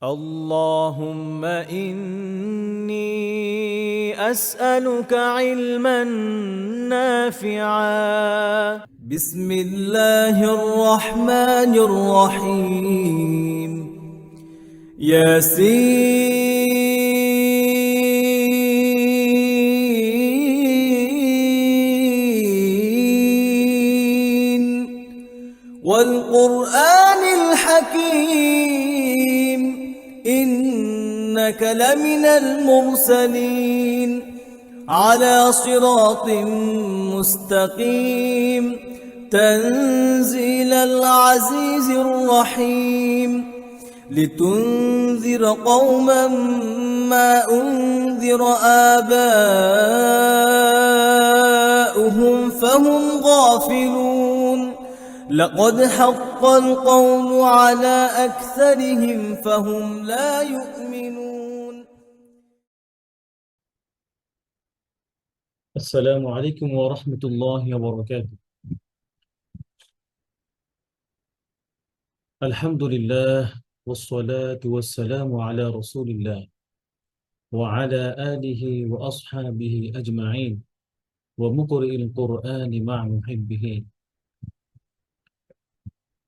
اللهم إني أسألك علما نافعا. بسم الله الرحمن الرحيم. ياسين والقرآن الحكيم إنك لمن المرسلين على صراط مستقيم تنزيل العزيز الرحيم لتنذر قوما ما أنذر آباؤهم فهم غافلون لقد حق القول على أكثرهم فهم لا يؤمنون. السلام عليكم ورحمة الله وبركاته. الحمد لله والصلاة والسلام على رسول الله وعلى آله وأصحابه أجمعين ومقرئ القرآن مع محبه.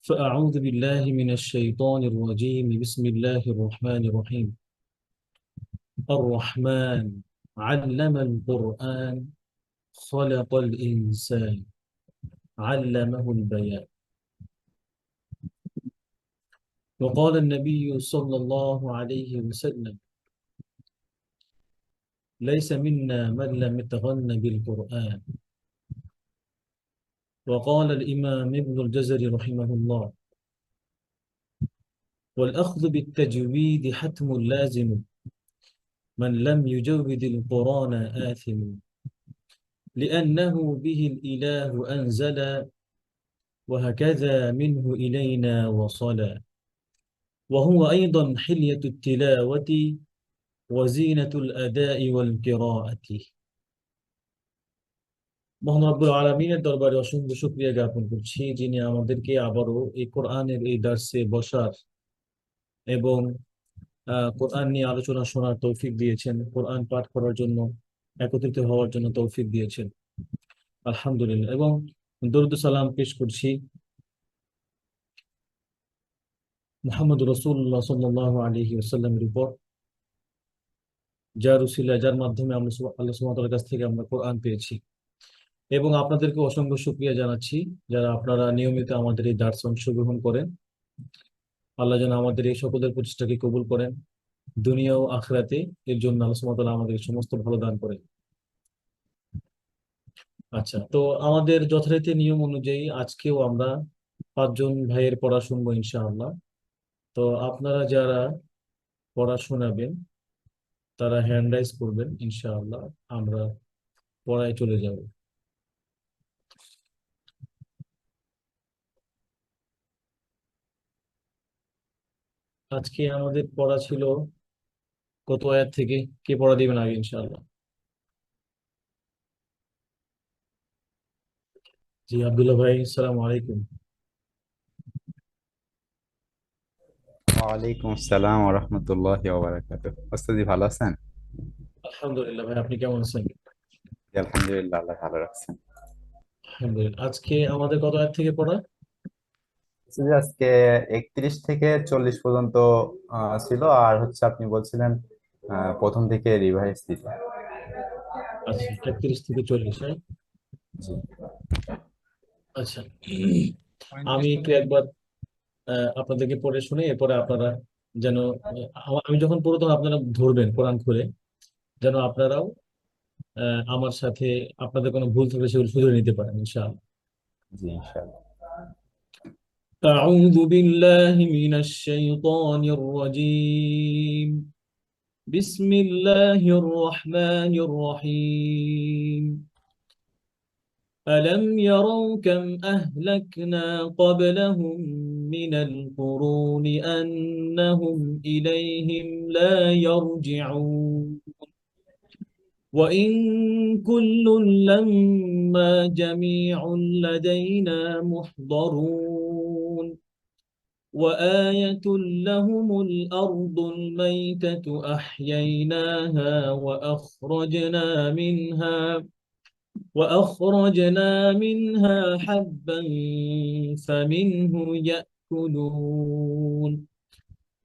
فأعوذ بالله من الشيطان الرجيم. بسم الله الرحمن الرحيم. الرحمن علم القرآن خلق الإنسان علمه البيان. وقال النبي صلى الله عليه وسلم: ليس منا من لم يتغن بالقرآن. وقال الإمام ابن الجزري رحمه الله: والأخذ بالتجويد حتم لازم، من لم يجود القرآن آثم، لأنه به الإله أنزل، وهكذا منه إلينا وصلا، وهو أيضا حلية التلاوة وزينة الأداء والقراءة। মহান রব্বুল আলামিনের দরবারে অসংখ্য শুকরিয়া জ্ঞাপন করছি, যিনি আমাদেরকে আবারও এই কোরআনের এই দার্সে বসার এবং কোরআন নিয়ে আলোচনা শোনার তৌফিক দিয়েছেন, কোরআন পাঠ করার জন্য একত্রিত হওয়ার জন্য তৌফিক দিয়েছেন। আলহামদুলিল্লাহ। এবং দরুদ সালাম পেশ করছি মুহাম্মদ রাসূলুল্লাহ সাল্লাল্লাহু আলাইহি ওয়াসাল্লামের উপর, যার উসিলায়, যার মাধ্যমে আমরা আল্লাহ সুবহানাহু ওয়া তাআলার কাছ থেকে আমরা কোরআন পেয়েছি। এবং আপনাদেরকে অসংখ্য শুকরিয়া জানাচ্ছি যারা আপনারা নিয়মিত আমাদের এই দার্সে অংশগ্রহণ করেন। আল্লাহ যেন আমাদের এই সকলের প্রচেষ্টাকে কবুল করেন, দুনিয়া ও আখিরাতে এর জন্য আল্লাহ সুবহানাহু ওয়া তাআলা আমাদের সমস্ত ভালো দান করেন। আচ্ছা, তো আমাদের যথারীতি নিয়ম অনুযায়ী আজকেও আমরা 5 জন ভাইয়ের পড়া শুনবো ইনশাআল্লাহ। তো আপনারা যারা পড়া শোনাবেন তারা হ্যান্ড রাইজ করবেন, ইনশাআল্লাহ আমরা পড়ায় চলে যাব। আজকে আমাদের পড়া ছিল কত আয়াত থেকে? কে পড়া দিবেন আগে ইনশাআল্লাহ? জি, আব্দুল্লাহ ভাই, আসসালামু আলাইকুম। ওয়ালাইকুম আসসালাম ওয়া রাহমাতুল্লাহি ওয়া বারাকাতুহু। ওস্তাদি ভালো আছেন? আলহামদুলিল্লাহ ভাই, আপনি কেমন আছেন? জি, আলহামদুলিল্লাহ, আল্লাহ ভালো রাখছেন। আলহামদুলিল্লাহ। আজকে আমাদের কত আয়াত থেকে পড়া? ওস্তাদি আজকে 31 থেকে 40 পর্যন্ত ছিল, আর হচ্ছে আপনি বলছিলেন প্রথম থেকে রিভাইজ দিতে। আচ্ছা, 31 থেকে 40, হ্যাঁ। জি। আচ্ছা, আমি একটু একবার আপনাদেরকে পড়ে শুনে এরপরে আপনারা যেন আমি যখন পড়বো তখন আপনারা ধরবেন কোরআন খুলে, যেন আপনারাও আমার সাথে আপনাদের কোনো ভুল থাকলে সেগুলো শুধরে নিতে পারেন ইনশাআল্লাহ। জি, ইনশাআল্লাহ। أعوذ بالله من الشيطان الرجيم. بسم الله الرحمن الرحيم. ألم يروا كم أهلكنا قبلهم من القرون أنهم إليهم لا يرجعون وإن كل لما جميع لدينا محضرون وآية لهم الأرض الميتة أحييناها وأخرجنا منها حبا فمنه يأكلون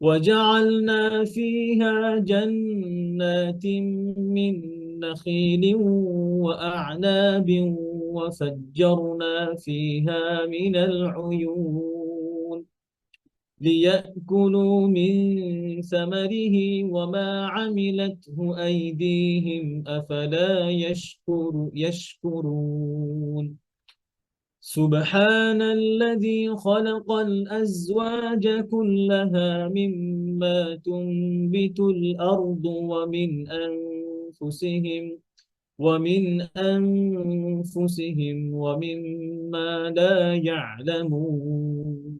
وجعلنا فيها جنات من نخيل وأعناب وفجرنا فيها من العيون ليأكلوا من ثمره وما عملته أيديهم أفلا يشكرون سبحان الذي خلق الأزواج كلها مما تنبت الأرض ومن أنفسهم ومما لا يعلمون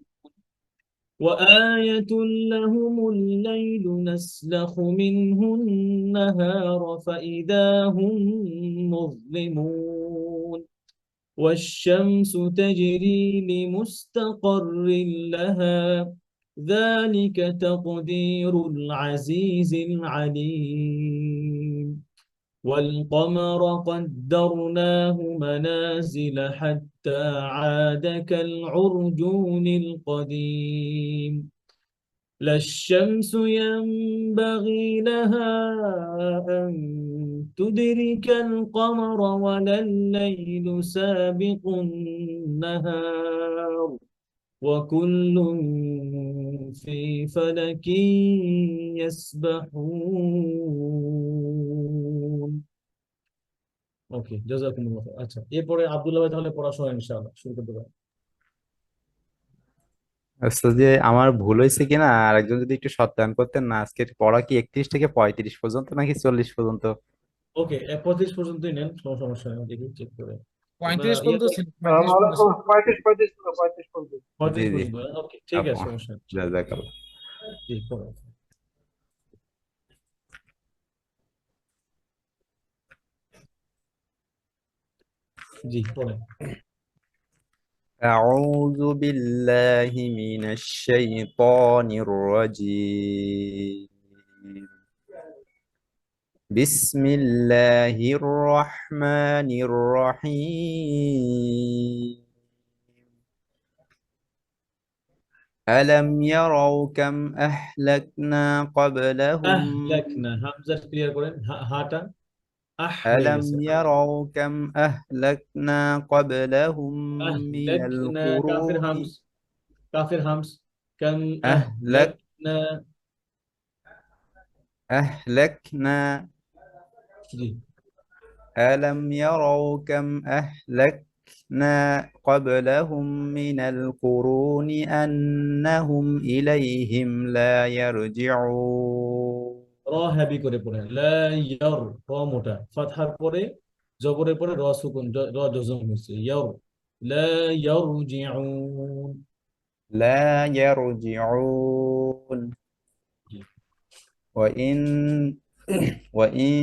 وآية لهم الليل نسلخ منه النهار فإذا هم مظلمون والشمس تجري لمستقر لها ذلك تقدير العزيز العليم والقمر قدرناه منازل حتى عاد كالعرجون القديم لا الشمس ينبغي لها أن تدرك القمر ولا الليل سابق النهار وكل في فلك يسبحون ওকে জাযাকুমুল্লাহ খাইর। আচ্ছা, এরপরে আব্দুল্লাহ ভাই তাহলে পড়াশোনা ইনশাআল্লাহ শুরু করতে পারেন। আচ্ছা, যে আমার ভুল হয়েছে কিনা আর একজন যদি একটু সত্যায়ন করতেন না, আজকের পড়া কি 31 থেকে 35 পর্যন্ত নাকি 40 পর্যন্ত? ওকে, 35 পর্যন্তই নেন, কোনো সমস্যা নেই, দেখি চেক করে। আমরা 35 ইয়ে পর্যন্ত করেন, ছিল, 35 পর্যন্ত ছিল। 35 পর্যন্ত। জি 35 জি। পর্যন্ত, ওকে ঠিক আছে, আপা, সমস্যা নেই। জাযাকাল্লাহ। জি পড়েন। জি পড়েন। أعوذ بالله من الشيطان الرجيم. بسم الله الرحمن الرحيم. ألم يروا كم أهلكنا قبلهم আহলাকনা, হামজা ক্লিয়ার করেন, হাটা হয়ে ألم গেছে। يروا كم أهلكنا قبلهم من আহলাকনা, কাফের القرون হামস, কাফের হামস, কাম أهلك আহলাকনা। أهلكنا জি, ألم يروا كم أهلكنا قبلهم من القرون أنهم إليهم لا يرجعون. র হ্যাবি করে পড়েন, লা ইয়ার, র মোটা, ফাতহার পরে জবরের পরে র সুকুন, র জজম হচ্ছে, ইয়ার, লা ইয়ারজিউন। لا يرجعون. জি। وإن وإن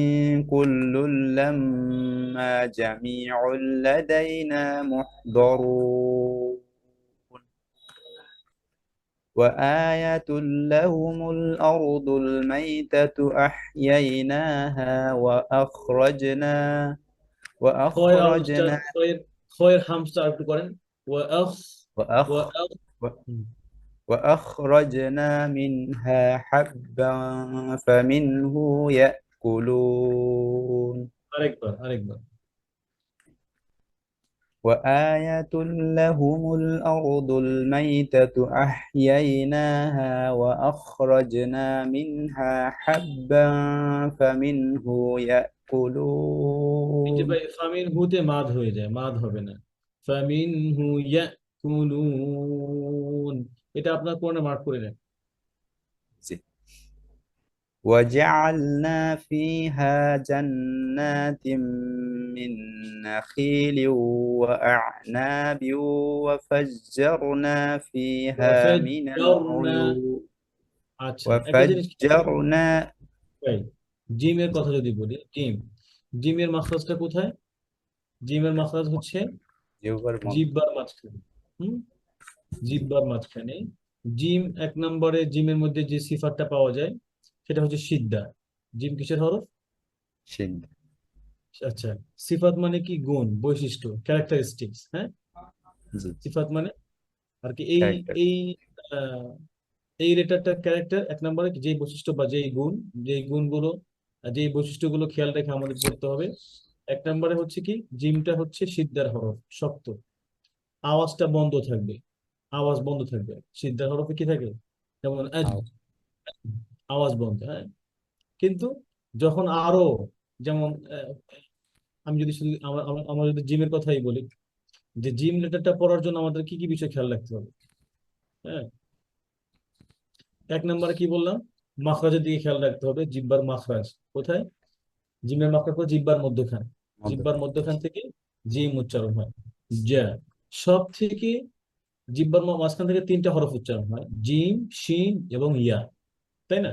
كل لما جميع لدينا محضرون. وآية لهم الأرض الميتة أحييناها খয়ের আওয়াজটা, وأخرجنا খয়ের হামসটা একটু করেন, ওয়া আখ, وأخ ওয়া আখ। হুম, وأخرجنا منها حبا فمنه يأكلون. আরেকবার। وآية لهم الأرض الميتة أحييناها وأخرجنا منها حبا فمنه এই যে يأكلون. ভাই ফামিন হুতে মাদ হয়ে যায়, মাদ হবে না, ফামিন হু ইয়াকুলুন, এটা আপনার কোণে মার্ক করে নেন। وجعلنا فيها جنات من نخيل وأعناب وفجرنا فيها من ওয়াফাজ্জারনা। العيون আচ্ছা, একটা জিনিস وفجرنا ভাই, জিমের কথা যদি বলি, জিমের মাখরাজটা কোথায়? জিমের মাখরাজ হচ্ছে জিহ্বার মধ্যে। জিহ্বার মাঝখানে। হুম, জিহ্বার মাঝখানে। জিম 1 নম্বরে, জিমের মধ্যে যে সিফাতটা পাওয়া যায় সেটা হচ্ছে সিদ্ধা। জিম কিসের হরফ? সিদ্ধ। আচ্ছা, সিফাত মানে কি? গুণ, বৈশিষ্ট্য, ক্যারেক্টারিস্টিক্স। হ্যাঁ, জি। সিফাত মানে আর কি এই ক্যারেক্টার। এই আহ, এই লেটারটার ক্যারেক্টার 1 নম্বরে যে বৈশিষ্ট্য বা যেই গুণ, যেই গুণগুলো যেই বৈশিষ্ট্যগুলো খেয়াল রেখে আমাদের পড়তে হবে। 1 নম্বরে হচ্ছে কি, জিমটা হচ্ছে সিদ্ধার হরফ, শক্ত, আওয়াজটা বন্ধ থাকবে, আওয়াজ বন্ধ থাকবে। সিদ্ধার হরফে কি থাকে? যেমন আও। আওয়াজ বন্ধ। হ্যাঁ, কিন্তু যখন আরো, যেমন আমি যদি শুধু আমরা যদি জিমের কথাই বলি, যে জিম লেটারটা পড়ার জন্য আমাদের কি কি বিষয় খেয়াল রাখতে হবে? হ্যাঁ, 1 নম্বরে কি বললাম? মাখরাজের দিকে খেয়াল রাখতে হবে। জিব্বার মাখরাজ কোথায়? জিমের মাখরাজ করে জিব্বার মধ্যখান, জিব্বার মধ্যখানে। মধ্যখান থেকে জিম উচ্চারণ হয়। যা, সব থেকে জিব্বার মাঝখান থেকে 3টা হরফ উচ্চারণ হয়, জিম, শিন এবং ইয়া, তাই না?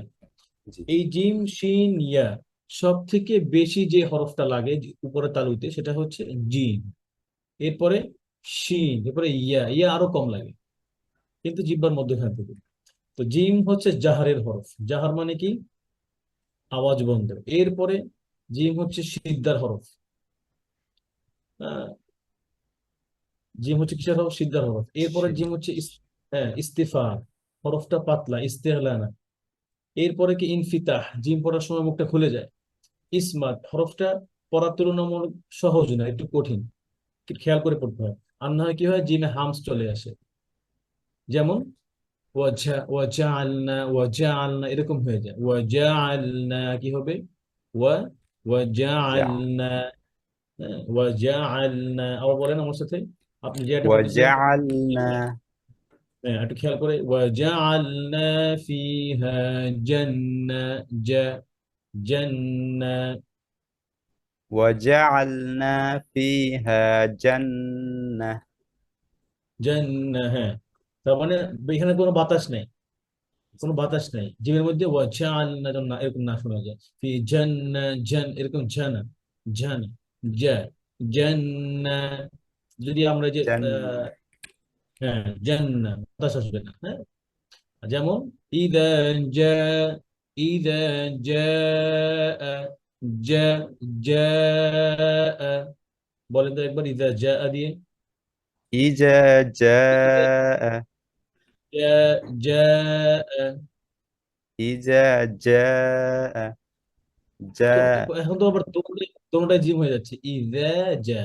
জি। এই জিম, শিন, ইয়া সব থেকে বেশি যে হরফটা লাগে উপরে তালুতে সেটা হচ্ছে জিম, এরপরে শিন, এরপরে ইয়া। ইয়া আরো কম লাগে, কিন্তু জিব্বার মধ্যখান থেকে। তো জিম হচ্ছে জাহারের হরফ। জাহার মানে কি? আওয়াজ বন্ধ। এরপরে জিম হচ্ছে সিদ্ধার হরফ। আহ, জিম হচ্ছে কিসের হরফ? সিদ্ধার হরফ। এরপরে জিম সিদ্ধ। হচ্ছে হ্যাঁ, ইস্তিফার, হরফটা পাতলা, ইস্তেহলানা। এরপরে কি ইনফিতাহ, জিম পড়ার সময় মুখটা খুলে যায়। ইসমাত, হরফটা পড়ার তুলনামূলক সহজ না, একটু কঠিন, খেয়াল করে পড়তে হয়। আর না হয় কি হয়, জিমে হামস চলে আসে। যেমন ওয়াজাআলনা, ওয়াজাআলনা এরকম হয়ে যায়। ওয়াজাআলনা কি হবে? ওয়া যা। ওয়াজাআলনা। হ্যাঁ, ওয়াজাআলনা। আবার বলেন আমার সাথে, আপনি যে এটা পড়তেছিলেন। ওয়াজআলনা। হ্যাঁ, একটু খেয়াল করে। ওয়াজাআলনা ফিহা জান্না, জা, জান্না। ওয়াজআলনা ফিহা জান্নাহ। জান্না, হ্যাঁ। তার মানে এখানে কোনো বাতাস নেই, কোনো বাতাস নেই জিমের মধ্যে। ওয়াজাআলনা যেন না, এরকম না শোনা যায়। ফি জান্না, জান এরকম, জানা, জানা, জা, জান্না। যদি আমরা যে জান্নাহ। হ্যাঁ, জান্না, বাতাস আসবে না। হ্যাঁ, যেমন ইদা জা, ইদা জা, জা, জা, বলেন তো একবার ইদা জা দিয়ে। ইজা ইদা জাআ। জা, জা, ইজা জাআ। তো জাআ। এখন তো আবার দোনোটাই জিম হয়ে যাচ্ছে। ইদা জা,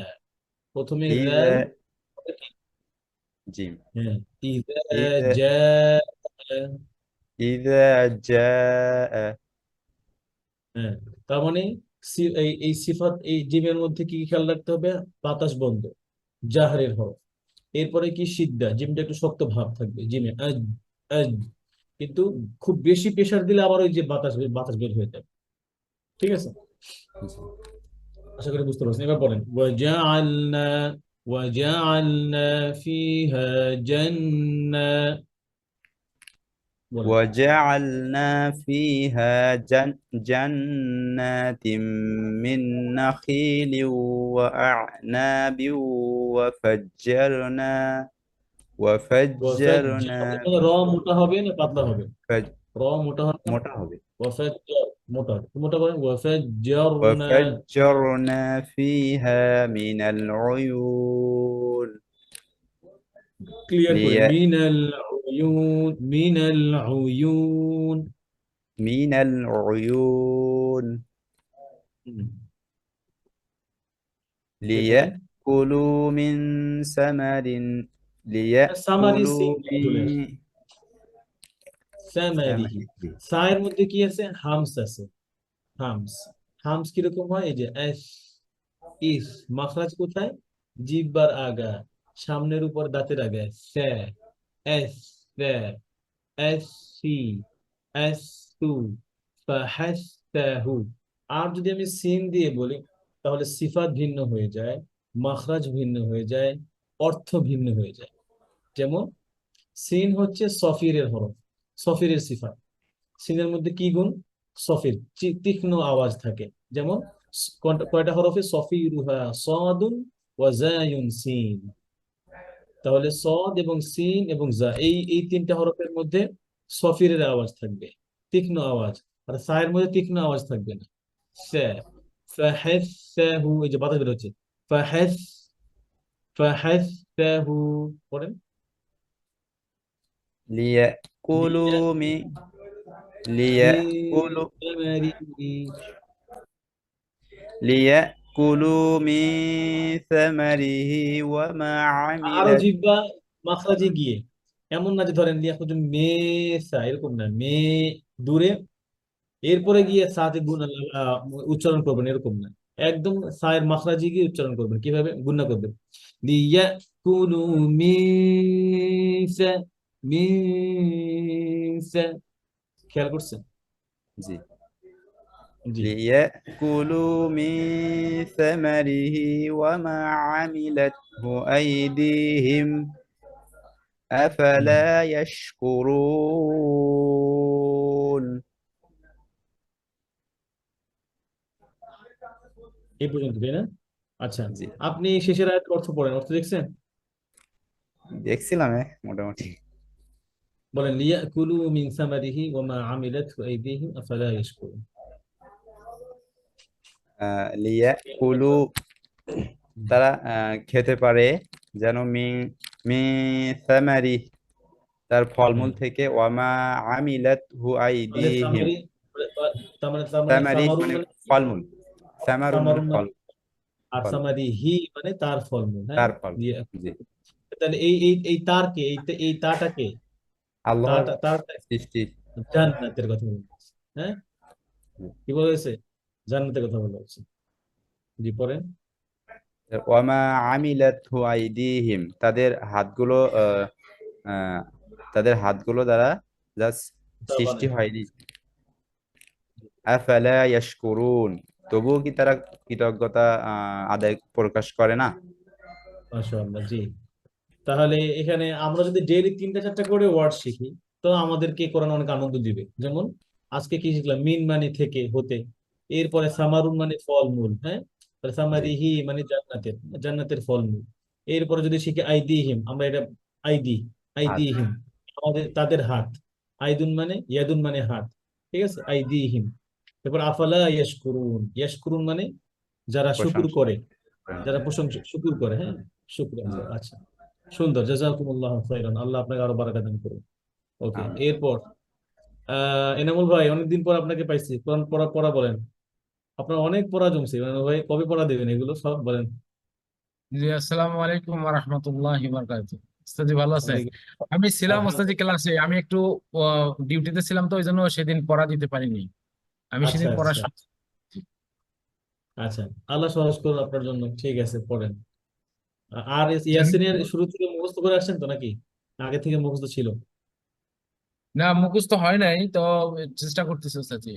প্রথমে ইজা। রাল। জিম। হ্যাঁ, ইদা ইজা। জা। ইজা জাআ। হ্যাঁ, তার মানে এই সিফাত, এই জিমের মধ্যে কি কি খেয়াল রাখতে হবে? বাতাস বন্ধ, জাহরের হরফ। এরপরে কি সিদ্ধা, জিমটা একটু শক্ত ভাব থাকবে জিমে, আজ, আজ। কিন্তু খুব বেশি প্রেসার দিলে আবার ওই যে বাতাস বাতাস বের হয়ে যাবে। ঠিক আছে, জি। আশা করি বুঝতে পারছেন। এবার বলেন ওয়াজআলনা, ওয়াজআলনা ফিহা জান্না। বলেন। وجعلنا فيها جنات من نخيل وأعناب وفجرنا ওয়াফাজ্জার, وفجرنا র মোটা হবে না পাতলা হবে? فج... র মোটা হবে না? মোটা হবে। ওয়াফাজ্জার, মোটা হবে। মোটা করেন ওয়াফাজ্জারনা। وفجرنا فيها من العيون ক্লিয়ার করে, لي... মিনাল উয়ুন, মিনাল উয়ুন। من العيون হুম, এরপরে ليأكلوا من ثمر সামারি ليأكلوا সিনটা চলে আসে, من সামারিহি। ثمره সায়ের মধ্যে কি আছে? হামস আছে। হামস, হামস কিরকম হয়? এই যে এস, ইস, মাখরাজ কোথায়? জিহ্বার আগা, সামনের উপর দাঁতের আগে। সে, এস, সে, এস, সি, এস, তু, ফাহাসতাহু। আর যদি আমি সিন দিয়ে বলি, তাহলে সিফাত ভিন্ন হয়ে যায়, মাখরাজ ভিন্ন হয়ে যায়, অর্থ ভিন্ন হয়ে যায়। যেমন সিন হচ্ছে সফিরের হরফ, সফিরের সিফাত। সিনের মধ্যে কি গুণ? সফির, তীক্ষ্ণ আওয়াজ থাকে। যেমন কয়টা হরফে? সফিরুহা সাদুন ওয়া জায়ুন সিন। তাহলে সদ এবং সিন এবং জা এই তিনটা হরফের মধ্যে সফিরের আওয়াজ থাকবে, তীক্ষ্ণ আওয়াজ। আর সায়ের মধ্যে তীক্ষ্ণ আওয়াজ থাকবে না। সা, ফাহাসসাহু, এই যে বাতাস বের হচ্ছে, ফাহাস, ফাহাসসাহু। পড়েন। লিয়া লিয়াকুলু মি মিন লিয়াকুলু সামারিহি। লিয়াকুলু মিন সামারিহি ওয়া মা আরো আমিলাত জিহ্বা মাখরাজে গিয়ে, এমন না যে ধরেন লিয়াকুলু মেসা, এরকম না, মে দূরে, এরপরে গিয়ে সাথে গুণ উচ্চারণ করবেন, এরকম না। একদম সায়ের মাখরাজি গিয়ে উচ্চারণ করবেন। কিভাবে গুণা করবেন? লিয়াকুলু মিসা, মিসা। খেয়াল করছেন? জি জি। লিয়াকুলু মিন সামারিহি ওয়া মা আমিলাতহু আইদিহিম হুম। আফালা ইয়াশকুরুন। এই পর্যন্ত, তাই না? আচ্ছা, জি, আপনি শেষের আয়াতের অর্থ পড়েন, অর্থ দেখছেন? দেখছিলাম মোটামুটি। বলেন, লিয়াকুলু মিন সামারিহি ওয়া মা আমিলাতহু আইদিহিম আফালা ইয়াশকুরুন। লিয়াকুলু, তারা খেতে পারে, যেন মি সামারি, তার ফলমূল হুম। থেকে, ওয়ামা আমিলাত হু তাহলে আইদিহিম। সামারি, তার মানে সামারি সামারুন মানে মানে, ফলমূল, সামারুন মানে সামারুন মানে, ফল, আর ফল, সামারি হি মানে তার ফলমূল। হ্যাঁ, তার ফল। দিয়ে, জি, তাহলে এই তারকে, এই তাটাকে, আল্লাহর তারটা সৃষ্টি। জান্নাতের কথা বলা হচ্ছে। হ্যাঁ, কি বলা হয়েছে? জান্নাতের কথা বলা হচ্ছে। জি, পড়েন। ওয়ামা আমিলাত হু আইদিহিম, আহ, তাদের হাতগুলো দ্বারা যা তা সৃষ্টি বানায়। হয়নি। আফালা ইয়াশকুরুন, তবুও কি তারা কৃতজ্ঞতা আদায় প্রকাশ করে না? মাশাআল্লাহ। জি। তাহলে এখানে আমরা যদি ডেইলি 3টা 4টা করে ওয়ার্ড শিখি, তো আমাদেরকে কোরআন অনেক আনন্দ দিবে। যেমন আজকে কি শিখলাম? মিন মানে থেকে, হতে। এরপরে সামারুন মানে ফলমূল। হ্যাঁ, তাহলে জি, সামারিহি মানে জান্নাতের, জান্নাতের ফলমূল। এরপরে যদি শিখি আইদিহিম, আমরা এটা আইদি, হাত, আইদিহিম আমাদের, তাদের হাত। আইদুন মানে, ইয়াদুন মানে হাত। ঠিক আছে, আইদিহিম। এরপর আফালা ইয়াশকুরুন, ইয়াশকুরুন মানে যারা শুকুর প্রশংসা করে, করেন। যারা প্রশংসা শুকুর করে। হ্যাঁ, শুক্র। জি, আচ্ছা, সুন্দর। জাযাকুমুল্লাহ খাইরান, আল্লাহ আপনাকে আরো বারাকা দান করুন। ওকে, আমিন। এরপর এনামুল ভাই, অনেকদিন পর আপনাকে পাইছি। কোরআন পড়া পড়া বলেন। আপনার অনেক পড়া জমছে এনামুল ভাই, কবে পড়া দেবেন এগুলো সব বলেন। জি, আসসালামু আলাইকুম ওয়া রাহমাতুল্লাহি ওয়া বারাকাতুহু। ওস্তাদ জি, ভালো আছেন? ওয়ালাইকুম। আমি ছিলাম ওস্তাদ জি আলহামদুলিল্লাহ। ক্লাসে, আমি একটু ডিউটিতে ছিলাম, তো ওই জন্য সেদিন পড়া দিতে পারিনি। আমি আচ্ছা, সেদিন পড়া আচ্ছা, শুনছি। আচ্ছা। আল্লাহ সহজ করুন আপনার জন্য। ঠিক আছে, পড়েন। আর ইয়াসিনের শুরু থেকে মুখস্থ করে আসছেন তো নাকি আগে থেকে মুখস্থ ছিল? না, মুখস্থ হয় নাই তো, চেষ্টা করতেছি ওস্তাদ জি।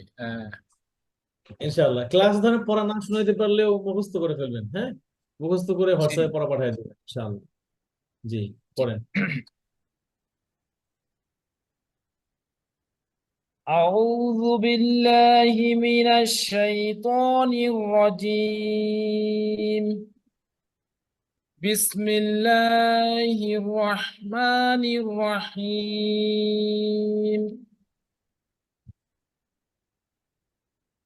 ইনশাআল্লাহ ক্লাস ধরে পড়া না শুনাইতে পারলেও মুখস্থ করে ফেলবেন। হ্যাঁ, মুখস্থ করে জি, হোয়াটসঅ্যাপে পড়া পাঠিয়ে দেবেন ইনশাআল্লাহ। জি, জি। পড়েন। أعوذ بالله من الشيطان الرجيم. بسم الله الرحمن الرحيم.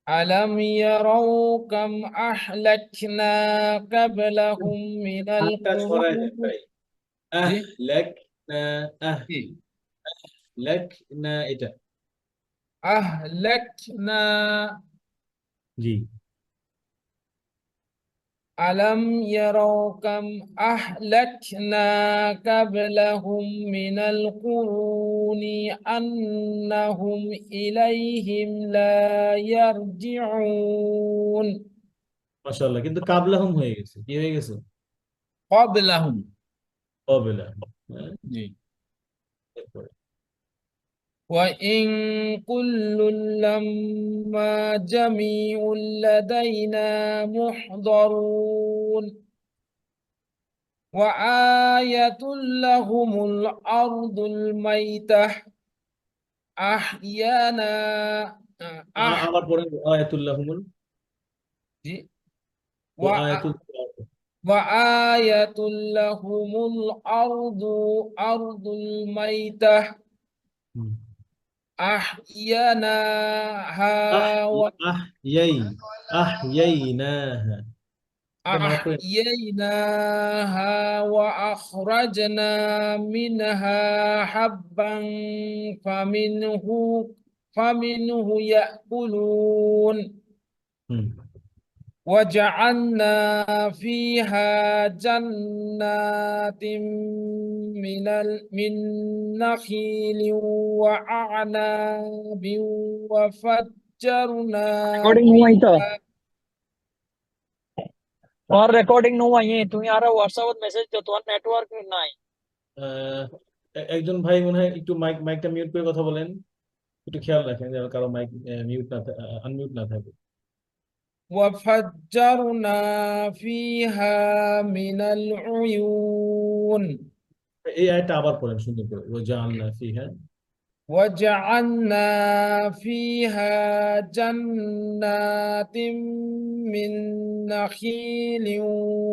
ألم يروا كم أهلكنا قبلهم من হাতটা সরায় দেন القرون. ভাই। জি, লেখ না, আহ জি। লেখ না, এটা। أهلكنا. জি। ألم يروا كم أهلكنا قبلهم من القرون أنهم إليهم لا يرجعون. মাশাআল্লাহ, কিন্তু কাবলাহুম হয়ে গেছে। কি হয়ে গেছে? قبلهم. কবেলা। হ্যাঁ, জি। এরপরে। وإن كل لما جميع لدينا محضرون. وآية لهم الأرض الميتة أحيانا. أح আবার পড়েন। আয়াতুল্লাহুমুল, জি. ও আয়াতুল, وآية لهم أرض الميتة হুম। أحييناها আহইয়াই আহইয়াইনাহা, এটা মাফ করে وأخرجنا منها حبا فمنه يأكلون হুম وجعلنا فيها جنات من نخيل وأعناب وفجرنا Recording नहीं हुआ तो فيها और recording नहीं हुआ ये तुम यार WhatsApp मैसेज दो तो नेटवर्क ना है আহ, একজন ভাই মনে হয় একটু মাইকটা মিউট করে কথা বলেন, একটু খেয়াল রাখেন যেন কারো মাইক মিউট না আনমিউট না থাকে। وفجرنا فيها من العيون এই আয়টা আবার পড়েন সুন্দর করে, ও জাআলনা ফিহা। وجعلنا فيها جنات من نخيل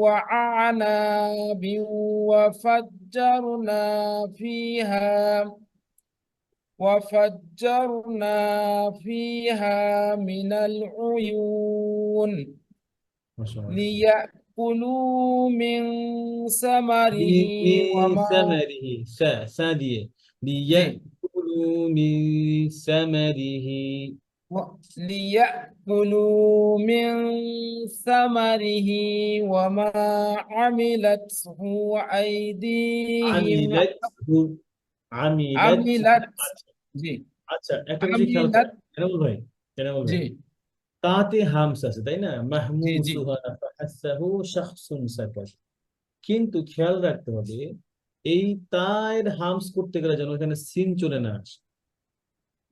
وأعناب وفجرنا فيها من العيون মাশাআল্লাহ। ليأكلوا من ثمره وما সামারিহি, সা দিয়ে جي লিয়াকুলু মিন সামারিহি। ليأكلوا من ثمره وما عملته أيديهم আমিলাতহু, আমিলাত। عملت جي আচ্ছা, একটা বিষয় খেয়াল عملت করেন এনামুল ভাই, এনামুল ভাই, جي তাতে হামস আছে তাই না, جي মাহমুসুহা ফাহাসাহু শাখসুন সাকাত। কিন্তু খেয়াল রাখতে হবে এই তায়ের হামস করতে গেলে যেন এখানে সিন চলে না আসে।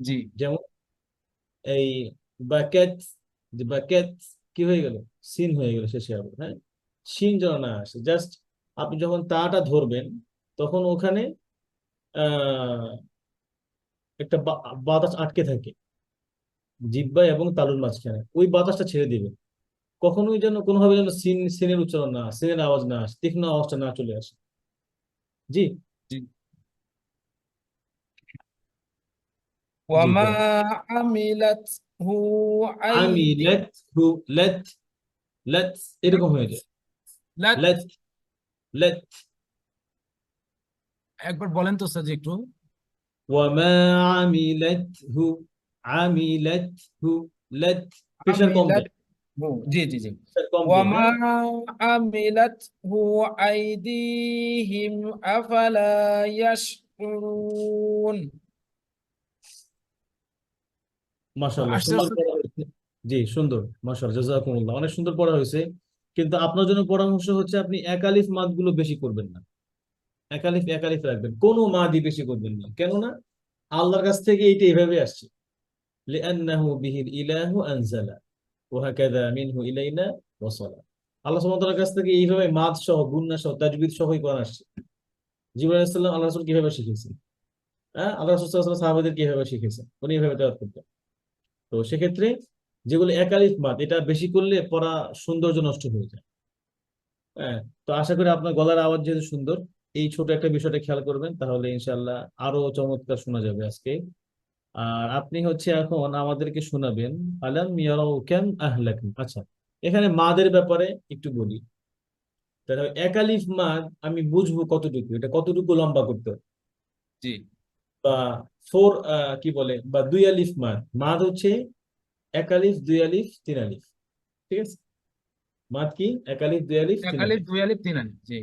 جي যেমন এই বাকেট, যে বাকেট কি হয়ে গেল, সিন হয়ে গেল শেষে আবার, হ্যাঁ, সিন যেন না আসে। জাস্ট আপনি যখন তাটা ধরবেন তখন ওখানে আহ একটা বাতাস আটকে থাকে জিহ্বা এবং তালুর মাঝখানে, ওই বাতাসটা ছেড়ে দিবেন। কখনোই যেন কোনোভাবে যেন সিনের উচ্চারণ না, সিনের আওয়াজ না আসে, তীক্ষ্ণ আওয়াজটা না চলে আসে। জি, جي জি وما বলেন। عملته আমি أيدي লেট হু লেট, লেট এরকম হয়ে যায়, لا লেট লেট। একবার বলেন তো স্যার একটু ওয়ামা আমিলাতহু, আমিলাতহু, লেট প্রেশার কম عملت দেয়, جي جي جي প্রেশার কম দিয়ে, وما হ্যাঁ। عملته أيديهم أفلا يشكرون মাশাআল্লাহ, আস্তে সুন্দর আস্তে পড়া হয়েছে। জি সুন্দর, মাশাআল্লাহ, জাযাকুমুল্লাহ, অনেক সুন্দর পড়া হয়েছে। কিন্তু আপনার জন্য পরামর্শ হচ্ছে আপনি একালিফ মাদগুলো বেশি করবেন না, একালিফ একালিফ রাখবেন, কোনো মাদি বেশি করবেন না। কেননা আল্লাহর কাছ থেকে এইটা এইভাবে আসছে, লিআন্নাহু বিহিল ইলাহু আনজালা ওয়া হাকাযা মিনহু ইলাইনা ওয়াসালা। আল্লাহ সুবহানাহু ওয়া তাআলার কাছ থেকে এইভাবে মাদ সহ, গুন্না সহ, তাজবিদ সহই কোরআন আসছে। জিবরাইল আলাইহিস সালাম আল্লাহ রাসূল কিভাবে শিখিয়েছেন, হ্যাঁ, আল্লাহ রাসূল সাল্লাল্লাহু আলাইহি ওয়াসাল্লাম সাহাবাদের কিভাবে শিখিয়েছেন, উনি এইভাবে তেলাওয়াত করতেন। তো সেক্ষেত্রে যেগুলো একালিফ মাদ, এটা বেশি করলে পড়া সৌন্দর্য নষ্ট হয়ে যায়। হ্যাঁ, তো আশা করি আপনার গলার আওয়াজ যেহেতু সুন্দর, এই ছোট একটা বিষয়টা খেয়াল করবেন, তাহলে ইনশাল্লাহ আরো চমৎকার শোনা যাবে আজকে। আর আপনি হচ্ছে এখন আমাদেরকে শোনাবেন আলাম ইয়ারাউ কাম আহলাকনা। আচ্ছা, এখানে মাদের ব্যাপারে একটু বলি। তাহলে একালিফ মাদ আমি বুঝবো কতটুকু, এটা কতটুকু লম্বা করতে হবে, জি বা ফোর কি বলে, বা দুই আলিফ মাদ। মাদ হচ্ছে এক আলিফ, দুই আলিফ, তিন আলিফ, ঠিক আছে। মাদ কি, এক আলিফ, দুই আলিফ, তিন এক আলিফ আলিফ। দুই আলিফ তিন আলিফ জি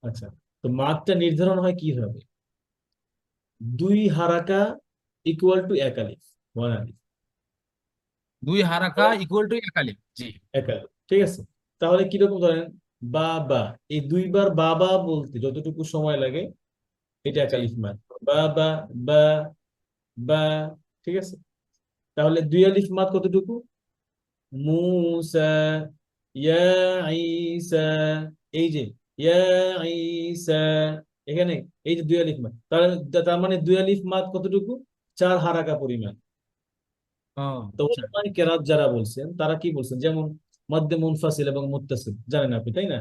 আচ্ছা, তো মাদটা নির্ধারণ হয় কিভাবে, দুই হারাকা ইকুয়াল টু এক আলিফ, ওয়ান আলিফ, দুই হারাকা ইকুয়াল টু এক আলিফ জি এক আলিফ, ঠিক আছে। তাহলে কিরকম ধরেন, বাবা, এই দুইবার বাবা বলতে যতটুকু সময় লাগে এটা এক জি আলিফ মাদ, বাবা, বা, বা, ঠিক আছে। তাহলে দুই আলিফ মাদ কতটুকু, মুসা, ইয়া ঈসা, এই যে ইয়া ঈসা, এখানে এই যে দুই আলিফ মাদ, তার মানে দুই আলিফ মাদ কতটুকু, চার হারাকা পরিমাণ। ও তো আচ্ছা ওলামায়ে কেরাত যারা বলছেন তারা কি বলছেন, যেমন মধ্যে মুনফাসিল এবং মুত্তাসিল জানেন আপনি তাই না,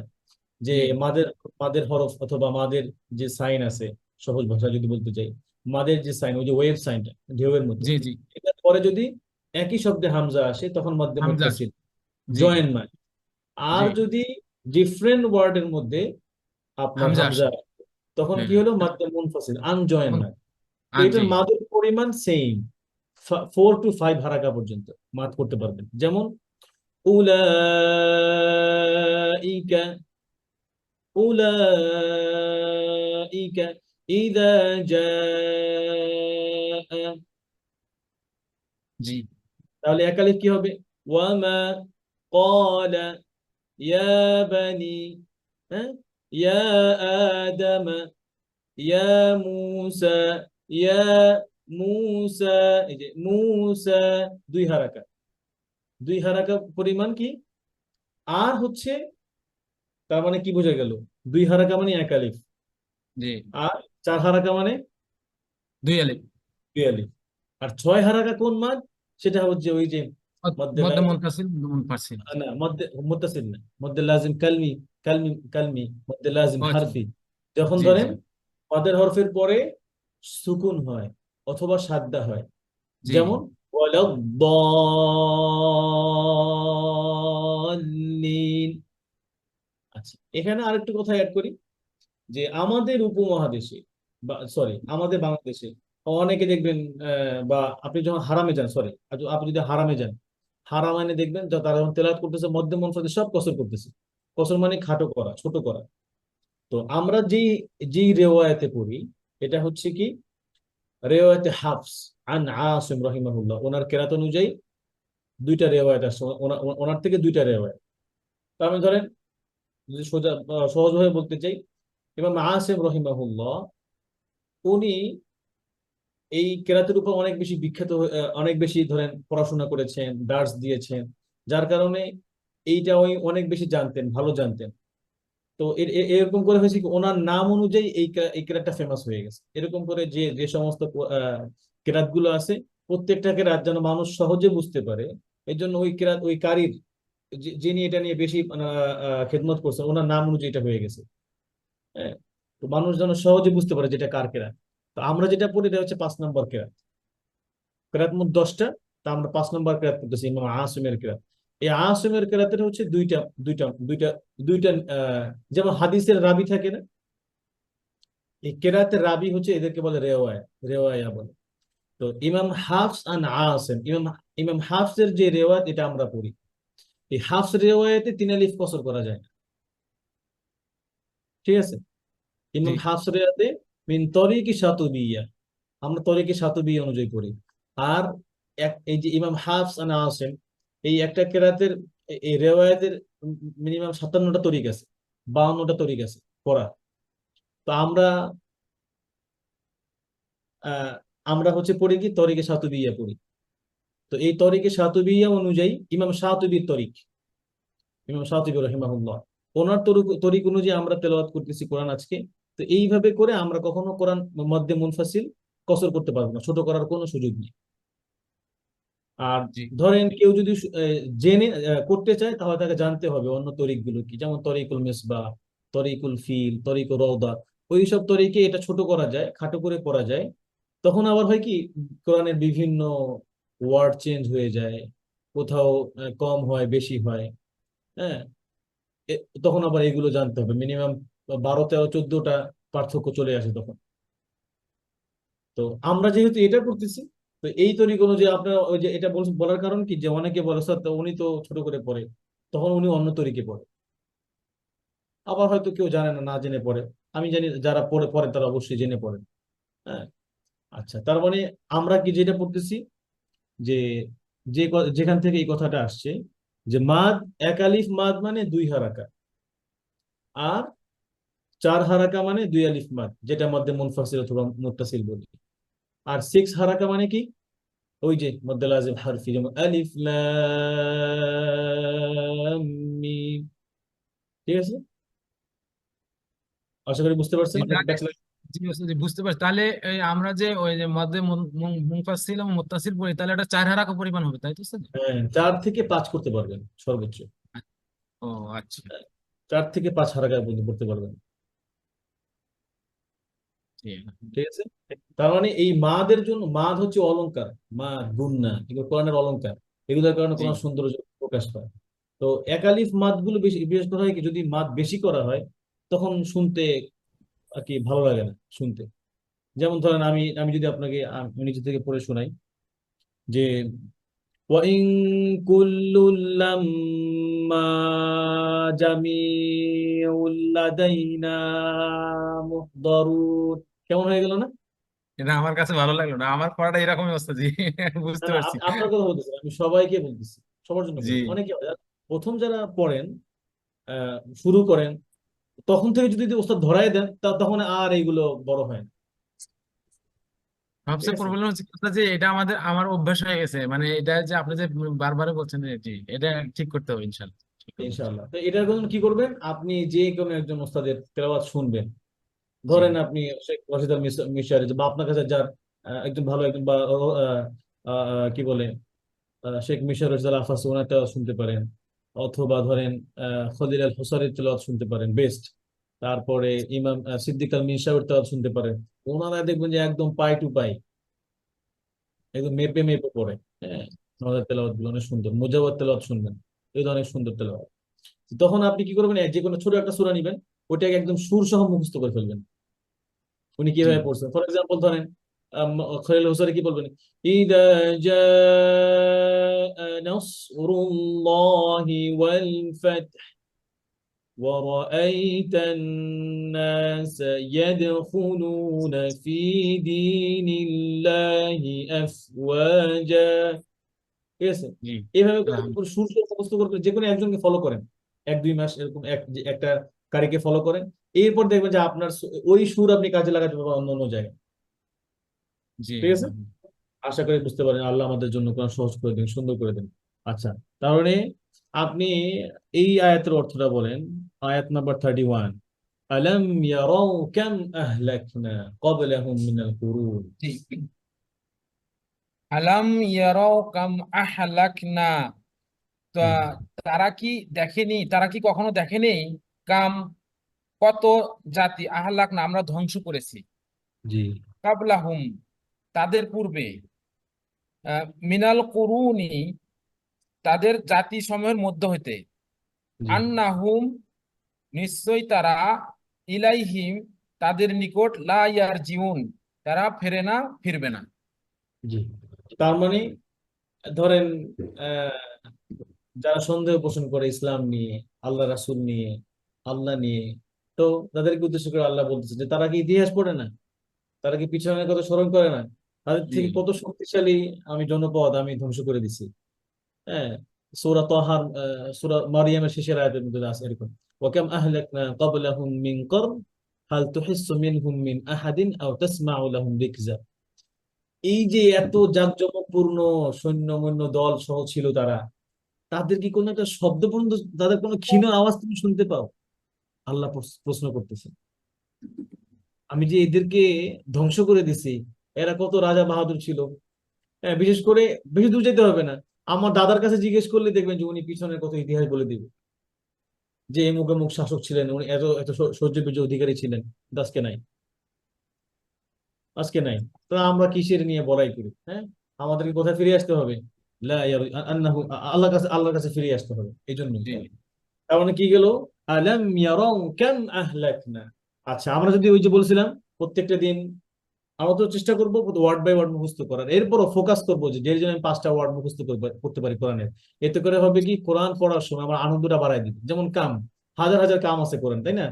যে জি মাদের মাদের হরফ অথবা মাদের যে সাইন আছে, সহজ ভাষা যদি বলতে চাই, মাদের যে সাইন, ওই যে ওয়েভ সাইনটা ঢেউয়ের মতো, জি জি এটার পরে যদি একই শব্দে হামজা আসে তখন মধ্যে হামজা মুত্তাসিল, জি জয়েন মানে। জি আর যদি ডিফারেন্ট ওয়ার্ডের মধ্যে আপনার হামজা হামজা আসে আসে, তখন হ্যাঁ কি হলো মাধ্যে মুনফাসিল, আনজয়েন মানে। তো জি এটার মাদের পরিমাণ সেম, 4 to 5 হারাকা পর্যন্ত মাদ করতে পারবেন। যেমন উলাইকা, উলাইকা ইযা জাআ, জি তাহলে একালিফ কি হবে? ওয়ামা ক্বালা ইয়া বানি, হ্যাঁ, ইয়া আদম, ইয়া মূসা, ইয়া মূসা, এই যে মূসা, 2 হারাকা, 2 হারাকা পরিমাণ কি। আর হচ্ছে, তার মানে কি বোঝা গেল? 2 হারাকা মানে একালিফ, জি আর 4 হারাকা মানে দুই আলিফ 2 আলিফ। আর 6 হারাকা কোন মাদ? সেটা হচ্ছে ওই যে মধ্যে মধ্যে লাজিম, মুনতাসিল মুনফাসিল না মধ্যে মুত্তাসিল না, মধ্যে লাজিম কালমি, কালমি কালমি, মধ্যে লাজিম ও আচ্ছা হারফি। যখন জি জি ধরেন মাদের হরফের পরে সুকুন হয় অথবা সাদ্দা হয়, জি যেমন ওয়ালাদ-দাল্লিন। আচ্ছা, এখানে আরেকটু কথা অ্যাড করি, যে আমাদের উপমহাদেশে, বা সরি আমাদের বাংলাদেশে অনেকে দেখবেন, বা আপনি যখন হারামে যান, সরি আপনি যদি হারামে যান, হারামাইনে দেখবেন তারা যখন তেলাওয়াত করতেছে মধ্যে মুনফাসিল সব কসর করতেছে। কসর মানে খাটো করা, ছোট করা। তো আমরা যেই যেই রেওয়ায়াতে পড়ি, এটা হচ্ছে কি রেওয়ায়াতে হাফস আন আসিম রাহিমাহুল্লাহ, ওনার কেরাত অনুযায়ী 2টা রেওয়ায়াত আছে, ওনার থেকে 2টা রেওয়ায়াত। তার মানে ধরেন, যদি সোজা সহজভাবে বলতে চাই, ইমাম আসিম রহিমাহুল্লাহ উনি এই কেরাতের উপর অনেক বেশি বিখ্যাত, অনেক বেশি ধরেন পড়াশোনা করেছেন, দার্স দিয়েছেন, যার কারণে এইটা ওই অনেক বেশি জানতেন, ভালো জানতেন। তো এরকম করে হয়েছে কি, ওনার নাম অনুযায়ী এই কেরাতটা ফেমাস হয়ে গেছে। এরকম করে যে যে সমস্ত কেরাত গুলো আছে, প্রত্যেকটা কেরাত যেন মানুষ সহজে বুঝতে পারে, এই জন্য ওই কেরাত, ওই কারির যিনি এটা নিয়ে বেশি খেদমত করছেন, ওনার নাম অনুযায়ী এটা হয়ে গেছে। হ্যাঁ, তো মানুষ যেন সহজে বুঝতে পারে যেটা কার কেরাত। তো আমরা যেটা পড়ি এটা হচ্ছে 5 নম্বর কেরাত। কেরাত মোট 10টা, তা আমরা 5 নম্বর কেরাত করতেছি, ইমাম আসিমের কেরাত। এই আসিমের কেরাতের হচ্ছে দুইটা দুইটা দুইটা দুইটা যেমন হাদিসের রাবি থাকে না, এই কেরাতের রাবি হচ্ছে এদেরকে বলে রেওয়ায়া, রেওয়ায়া বলে। তো ইমাম হাফস আন আসিম, ইমাম ইমাম হাফসের যে রেওয়ায়াত এটা আমরা পড়ি, এই হাফস রেওয়ায়াতে 3 আলিফ কসর করা যায় না। ঠিক আছে, জি ইমাম হাফস রেওয়ায়াতে মিন তরিকি শাতুবিয়া, আমরা তরিকে শাতুবিয়া অনুযায়ী পড়ি। আর এই যে ইমাম হাফস আন আসিম, এই একটা কেরাতের এই রেওয়ায়াতের মিনিমাম 57টা তরিক আছে, 52টা তরিক আছে পড়া। তো আহ আমরা হচ্ছে পড়ি কি তরিকে শাতুবিয়া পড়ি। তো এই তরিকে শাতুবিয়া অনুযায়ী ইমাম শাতুবির তরিক, ইমাম শাতিবী রহিমাহুল্লাহ, ওনার তরিক অনুযায়ী আমরা তেলাওয়াত করতেছি কোরআন আজকে। তো এইভাবে করে আমরা কখনো কোরআন মধ্যে মুনফাসিল কসর করতে পারবো না, ছোট করার কোনো সুযোগ নেই। আর জি ধরেন কেউ যদি জেনে করতে চায়, তাহলে তাকে জানতে হবে অন্য তরিক গুলো কি, যেমন তরিকুল মিসবাহ, তরিকুল ফিল, তরিকুল রওদা। ওই সব তরিকে এটা ছোট করা যায়, খাটো করে পড়া যায়। তখন আবার হয় কি, কোরআনের বিভিন্ন ওয়ার্ড চেঞ্জ হয়ে যায়, কোথাও কম হয়, বেশি হয়। হ্যাঁ, তখন আবার এগুলো জানতে হবে, মিনিমাম 12, 13, 14টা পার্থক্য চলে আসে তখন। তো আমরা যেহেতু এটা করতেছি, তো এই তরিক অনুযায়ী আপনার ওই যে এটা বলার কারণ কি, যে অনেকে বলে স্যার তো উনি তো ছোট করে পড়ে, তখন উনি অন্য তরিকে পড়ে। আবার হয়তো কেউ জানে না, না জেনে পড়ে। আমি জানি যারা পড়ে পড়ে তারা অবশ্যই জেনে পড়ে। হ্যাঁ, আচ্ছা, তার মানে আমরা কি যেটা পড়তেছি, যে যেখান থেকে এই কথাটা আসছে, যে মাদ, 1 আলিফ মাদ মানে 2 হারাকা, আর 4 হারাকা মানে 2 আলিফ মাদ, যেটা মধ্যে মুনফাসিল অথবা মুত্তাসিল বলি। আর 6 হারাকা মানে কি, ওই যে মধ্যে লাজিম হারফি, যেমন আলিফ লাম মিম। ঠিক আছে, আশা করি বুঝতে পারছেন, জি নাকি তাহলে ব্যাচলার? জি জি, বুঝতে পারছি। তাহলে এই আমরা যে ওই যে মধ্যে মুনফাসিল এবং মুত্তাসিল পড়ি, তাহলে এটা 4 হারাকা পরিমাণ হবে, তাই তো স্যার? হ্যাঁ, 4 থেকে 5 করতে পারবেন সর্বোচ্চ। ও আচ্ছা 4 থেকে 5 হারাকাত পর্যন্ত পড়তে পারবেন। ঠিক ঠিক আছে? তার মানে এই মাদের জন্য, মাদ হচ্ছে অলংকার, মাদ গুন্না এগুলো কোরআনের অলংকার, এগুলোর কারণে জি কোরআন সৌন্দর্য প্রকাশ পায়। তো একালিফ মাদ গুলো বেশি, বিশেষ করে হয় কি যদি মাদ বেশি করা হয় তখন শুনতে আর কি ভালো লাগে না শুনতে। যেমন ধরেন আমি আমি যদি আপনাকে আমি নিজে থেকে পড়ে শোনাই যে وَإِن كُلٌّ لَّمَّا جَمِيعٌ لَّدَيْنَا مُحْضَرُونَ, কেমন হয়ে গেল না? এটা আমার কাছে ভালো লাগলো না, আমার পড়াটা এরকমই অবস্থা জি না বুঝতে না, পারছি। আপনার কথা বলতেছি না, আমি সবাইকে বলতেছি, সবার জন্য জি বলতেছি। অনেকে প্রথম যারা পড়েন, শুরু করেন, তখন থেকে যদি ওস্তাদ ধরায় দেন তখন আর এইগুলো বড় হয় না। ঠিক সবচেয়ে আছে? প্রবলেম হচ্ছে কথা যে এটা আমার অভ্যাস হয়ে গেছে, মানে এটা যে আপনি যে বারবার বলছেন জি, এটা ঠিক করতে হবে ইনশাল্লাহ, ঠিক করবো ইনশাল্লাহ। ইনশাআল্লাহ। তো এটার জন্য কি করবেন, আপনি যে কোনো একজন ওস্তাদের তেলাওয়াত শুনবেন। জি ধরেন আপনি শেখ রাশিদ আল মিশরি, বা আপনার কাছে যার একজন ভালো একজন, বা কি বলে, শেখ মিশর রাশিদ আল আফাস, ওনারটা শুনতে পারেন। অথবা ধরেন খলিল আল হোসারির তেলাওয়াত শুনতে পারেন, বেস্ট। তারপরে ইমাম সিদ্দিক আল মিনশাউর তেলাওয়াত শুনতে পারেন। ওনারা দেখবেন যে একদম পাই টু পাই, একদম মেপে মেপে পড়ে। হ্যাঁ, ওনাদের তেলাওয়াত গুলো অনেক সুন্দর। মুজাওয়াত তেলাওয়াত শুনবেন, এগুলো অনেক সুন্দর তেলাওয়াত। তখন আপনি কি করবেন, যে কোনো ছোট একটা সূরা নিবেন, ওটাকে একদম সুর সহ মুখস্থ করে ফেলবেন। উনি জি কিভাবে পড়ছেন, ফর এক্সাম্পল ধরেন খলিল হোসারি কি বলবেন, ইদা জাআ নাসরুল্লাহি ওয়াল ফাতহ ورأيت الناس يدخلون في دين الله أفواجا। ঠিক আছে? জি এইভাবে করে আলহামদুলিল্লাহ। সুর সহ মুখস্থ করে যে কোনো একজনকে ফলো করেন, 1-2 মাস এরকম একটা কারিকে ফলো করেন। এরপর দেখবেন যে আপনার ওই সুর আপনি কাজে লাগাতে পারবেন অন্য অন্য জায়গায়। জি ঠিক আছে? আশা করি বুঝতে পারেন। আল্লাহ আমাদের জন্য কোরআন সহজ করে দিন, সুন্দর করে দিন। আচ্ছা, তাহলে আপনি এই আয়াতের অর্থটা বলেন। আয়াত নাম্বার 31, আলাম ইয়ারাউ কাম আহলাকনা ক্বাবলাহুম মিনাল কুরুন। জি আলাম ইয়ারাও কাম আহলাকনা, তা হুম, তারা কি কখনো দেখেনি, কাম কত জাতি, আহলাকনা আমরা ধ্বংস করেছি, জি কাবলাহুম তাদের পূর্বে, মিনাল কুরুনি তাদের জাতি সমূহের মধ্য হইতে, জি আন্নাহুম নিশ্চয়ই তারা, ইলাইহিম তাদের নিকট, লা ইয়ারজিউন তারা ফিরবে না। জি। তার মানে ধরেন আহ, যারা সন্দেহ পোষণ করে ইসলাম নিয়ে, আল্লাহ রাসূল নিয়ে, আল্লাহ নিয়ে, তো তাদেরকে উদ্দেশ্য করে আল্লাহ বলতেছে যে তারা কি ইতিহাস পড়ে না, তারা কি পিছনের কথা স্মরণ করে না, তাদের জি থেকে কত শক্তিশালী আমি জনপদ আমি ধ্বংস করে দিছি। হ্যাঁ, সূরা তাহার সূরা মারিয়ামের শেষের আয়াতের মধ্যে আছে এরকম, ওয়াকাম আহলাকনা ক্বাবলাহুম মিন করন হাল তুহিসসু মিনহুম মিন আহাদিন আও তাসমাউ লাহুম রিকজা। এই যে এত জাঁকজমকপূর্ণ সৈন্য দল সহ ছিল তারা, তাদের কি কোনো একটা শব্দ পর্যন্ত, তাদের কোনো ক্ষীণ আওয়াজ তুমি শুনতে পাও? আল্লাহ প্রশ্ন করতেছে। আমি যে এদেরকে ধ্বংস করে দিছি, এরা কত রাজা বাহাদুর ছিল। হ্যাঁ, বিশেষ করে বেশি দূর যেতে হবে না, আমার দাদার কাছে জিজ্ঞেস করলে দেখবেন যে উনি পিছনের কত ইতিহাস বলে দিবে, যে অমুক অমুক শাসক ছিলেন, উনি এত এত সৌর্য বীর্য অধিকারী ছিলেন। কিন্তু আজকে নাই, আজকে নাই। তো আমরা কিসের নিয়ে বড়াই করি? হ্যাঁ, আমাদেরকে কোথায় ফিরে আসতে হবে? আল্লাহর কাছে ফিরে আসতে হবে। এই জন্য জি তার মানে কি গেল, আলাম ইয়ারাউ কাম আহলাকনা। আচ্ছা, আমরা যদি ওই যে বলছিলাম প্রত্যেকটা দিন আমরা তো চেষ্টা করবো ওয়ার্ড বাই ওয়ার্ড মুখস্থ করার, এরপরও ফোকাস করবো যে যে জন্য আমি 5টা ওয়ার্ড মুখস্থ করতে পারি কোরআনের। এতে করে হবে কি, কোরআন পড়ার সময় আমার আনন্দটা বাড়ায় দিবে। যেমন কাম, হাজার হাজার কাম আছে কোরআন, তাই না?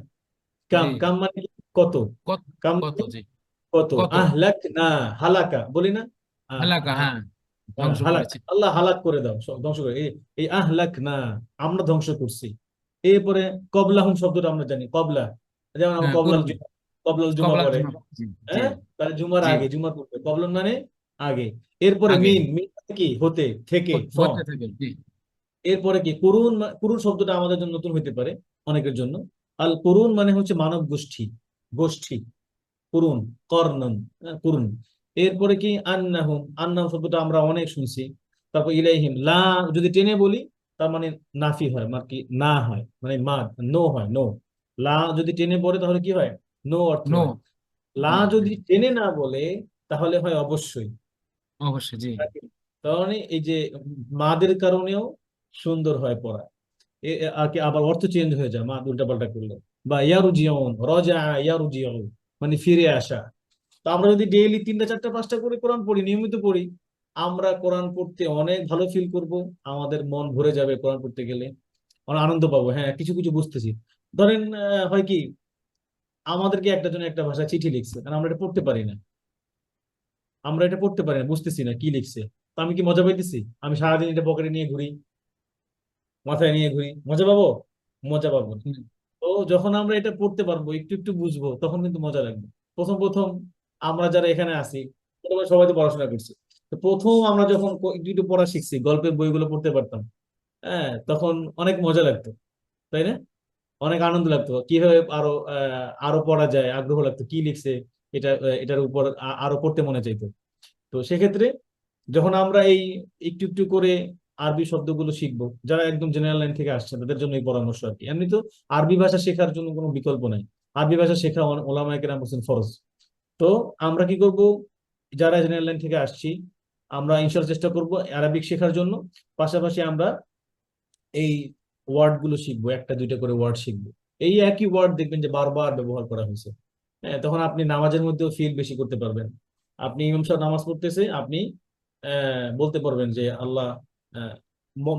জি কাম কাম মানে কি? কত। কত কাম কত মানে জি কত। কত আহলাক না, হালাকা বলি না? হালাকা, হ্যাঁ ধ্বংস হালাক, করেছি। আল্লাহ হালাক করে দাও, ধ্বংস করে। এই এই আহলাক না, আমরা ধ্বংস করছি। এরপরে কবলাহুম শব্দটা আমরা জানি, কবলা, যেমন আমরা হ্যাঁ পূর্বে, কবলাল জুমা কবলার পড়ে। জন্য জি জি হ্যাঁ, তাহলে জুমার জি আগে, জুমার পূর্বে, কবলন মানে আগে। এরপরে আগে, মিন, মিন মানে কি, হতে, থেকে, ফ্রম। হতে থাকে জি এরপরে কি কুরুন, কুরুন শব্দটা আমাদের জন্য নতুন হতে পারে অনেকের জন্য। আল কুরুন মানে হচ্ছে মানব গোষ্ঠী, গোষ্ঠী, কুরুন, কর্ণন, কুরুন। এরপরে কি আন্নাহুম, আন্নাহুম শব্দটা আমরা অনেক শুনছি। তারপর ইলাইহিম, লা যদি টেনে বলি তার মানে নাফি হয়, মানে কি না হয়, মানে নো হয়, নো। লা যদি টেনে পড়ে তাহলে কি হয়? নো অর্থ নো। হয়। লা যদি টেনে না বলে তাহলে হয় অবশ্যই। অবশ্যই, জি। তার মানে এই যে মাদের কারণেও সুন্দর হয় পড়া। আর কি আবার অর্থ চেঞ্জ হয়ে যায় মা উল্টাপাল্টা করলে। বা ইয়ারুজিউন, রজা ইয়ারুজিউন, মানে ফিরে আসা। তো আমরা যদি ডেইলি 3টা 4টা 5টা করে কোরআন পড়ি, নিয়মিত পড়ি, আমরা কোরআন পড়তে অনেক ভালো ফিল করব। আমাদের মন ভরে যাবে কোরআন পড়তে গেলে, অনেক আনন্দ পাবো। হ্যাঁ, কিছু কিছু বুঝতেছি। ধরেন হয় কি, আমাদেরকে একটা জন একটা ভাষা চিঠি লিখছে, কারণ আমরা এটা পড়তে পারি না। বুঝতেছি না কি লিখছে। তো আমি কি মজা পাইতেছি? আমি সারাদিন এটা পকেটে নিয়ে ঘুরি, মাথায় নিয়ে ঘুরি, মজা পাবো? মজা পাবো না। হুম, তো যখন আমরা এটা পড়তে পারবো, একটু একটু বুঝবো, তখন কিন্তু মজা লাগবে। প্রথম প্রথম আমরা যারা এখানে আছি, প্রথমে সবাই তো পড়াশোনা করছি। তো প্রথম আমরা যখন একটু একটু পড়া শিখছি, গল্পের বইগুলো পড়তে পারতাম, হ্যাঁ, তখন অনেক মজা লাগতো, তাই না? অনেক আনন্দ লাগতো, কিভাবে আরো পড়া যায়, আগ্রহ লাগতো, কি লিখছে এটার উপর আরো পড়তে মনে চাইতো। তো সেক্ষেত্রে যখন আমরা এই একটু একটু করে আরবি শব্দগুলো শিখবো, যারা একদম জেনারেল লাইন থেকে আসছে তাদের জন্য এই পরামর্শ আর কি। এমনি তো আরবি ভাষা শেখার জন্য কোনো বিকল্প নাই। আরবি ভাষা শেখা ওলামায়ে কেরাম বলছেন ফরজ। তো আমরা কি করব, যারা জেনারেল লাইন থেকে আসছি, আমরা ইনশাআল্লাহ চেষ্টা করব আরবিক শেখার জন্য। পাশাপাশি আমরা এই ওয়ার্ড গুলো শিখবো, একটা দুইটা করে ওয়ার্ড শিখবো। এই একই ওয়ার্ড দেখবেন যে বারবার ব্যবহার করা হয়েছে। হ্যাঁ, তখন আপনি নামাজের মধ্যেও ফিল বেশি করতে পারবেন। আপনি ইমাম সাহেব নামাজ পড়তেছে, আপনি বলতে পারবেন যে আল্লাহ, আহ,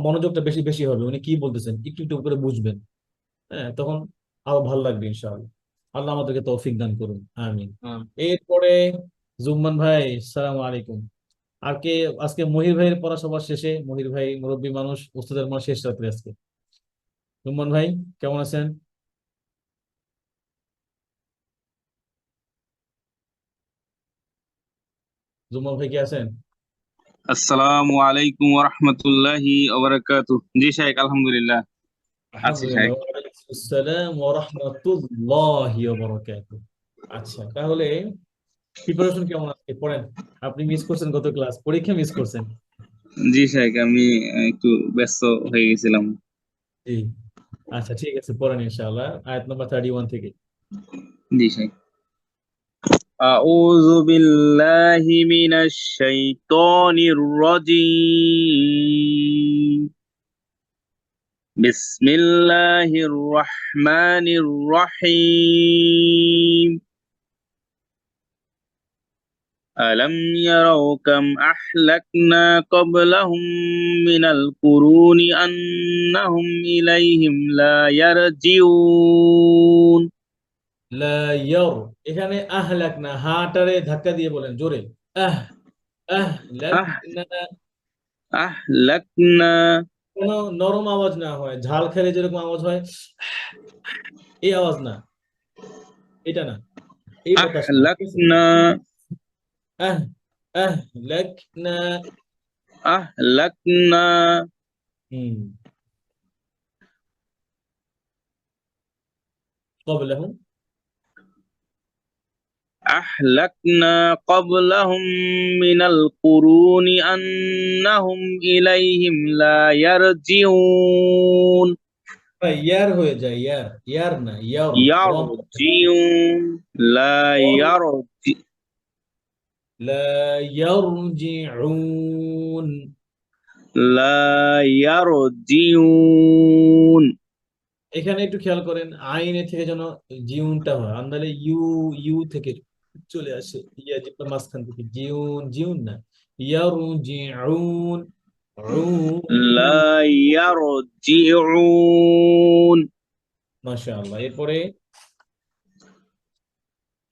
মনোযোগটা বেশি বেশি হবে, উনি কি বলতেছেন একটু একটু করে বুঝবেন। হ্যাঁ, তখন আরো ভালো লাগবে ইনশাআল্লাহ। আল্লাহ আমাদেরকে তৌফিক দান করুন, আমিন। হুম। এরপরে জুম্মান ভাই, সালাম আলাইকুম। আর কে? আজকে মহির ভাইয়ের পড়া সবার শেষে, মহির ভাই মুরব্বী মানুষ, উস্তাদের মা শেষ রাত্রে আজকে। জুম্মান ভাই, কেমন আছেন? জুম্মান ভাই কি আছেন? আসসালামু আলাইকুম ওয়া রাহমাতুল্লাহি ওয়া বারাকাতুহু। জি শাইখ, আলহামদুলিল্লাহ আছি শাইখ। আলহামদুলিল্লাহ, ওয়ালাইকুম আসসালাম ওয়া রাহমাতুল্লাহি ওয়া বারাকাতুহু। আচ্ছা, তাহলে প্রিপারেশন কেমন আজকে পড়েন? আপনি মিস করছেন গত ক্লাস, পরীক্ষা মিস করছেন। জি শাইখ, আমি একটু ব্যস্ত হয়ে গেছিলাম। জি, আচ্ছা ঠিক আছে, পড়েন ইনশাআল্লাহ আয়াত নাম্বার 31 থেকে। জি শাইখ। আউযু বিল্লাহি মিনাশ শাইতানির রাজীম। বিসমিল্লাহির রহমানির রহিম। ألم يروا كم أهلكنا قبلهم من القرون أنهم إليهم لا يرجعون লা ইয়ার, এখানে আহলাক না, হাটারে ধাক্কা দিয়ে বলেন জোরে। আহ আহলাক أه না, أهلكنا কোনো নরম আওয়াজ না হয়, ঝাল খেলে যেরকম আওয়াজ হয়, এই আওয়াজ না, এটা না, এই বাতাস না, ঠিক আছে? أهلكنا আহ আহলাক না। أهلكنا হুম, قبلهم أهلكنا قبلهم من القرون أنهم إليهم لا يرجعون ইয়ার হয়ে যায়, ইয়ার ইয়ার না, ইয়ার ওয়াম। يرجعون لا يرجع লা ইয়ারজিউন। لا يرجعون এখানে একটু খেয়াল করেন, আইনের থেকে যেন জিউনটা হয়, আন্দালে ইউ, ইউ থেকে চলে আসে, ইয়া যেটা মাঝখান থেকে, জিউন জিউন না, ইয়ারজিউন। لا يرجعون মাশাআল্লাহ। এরপরে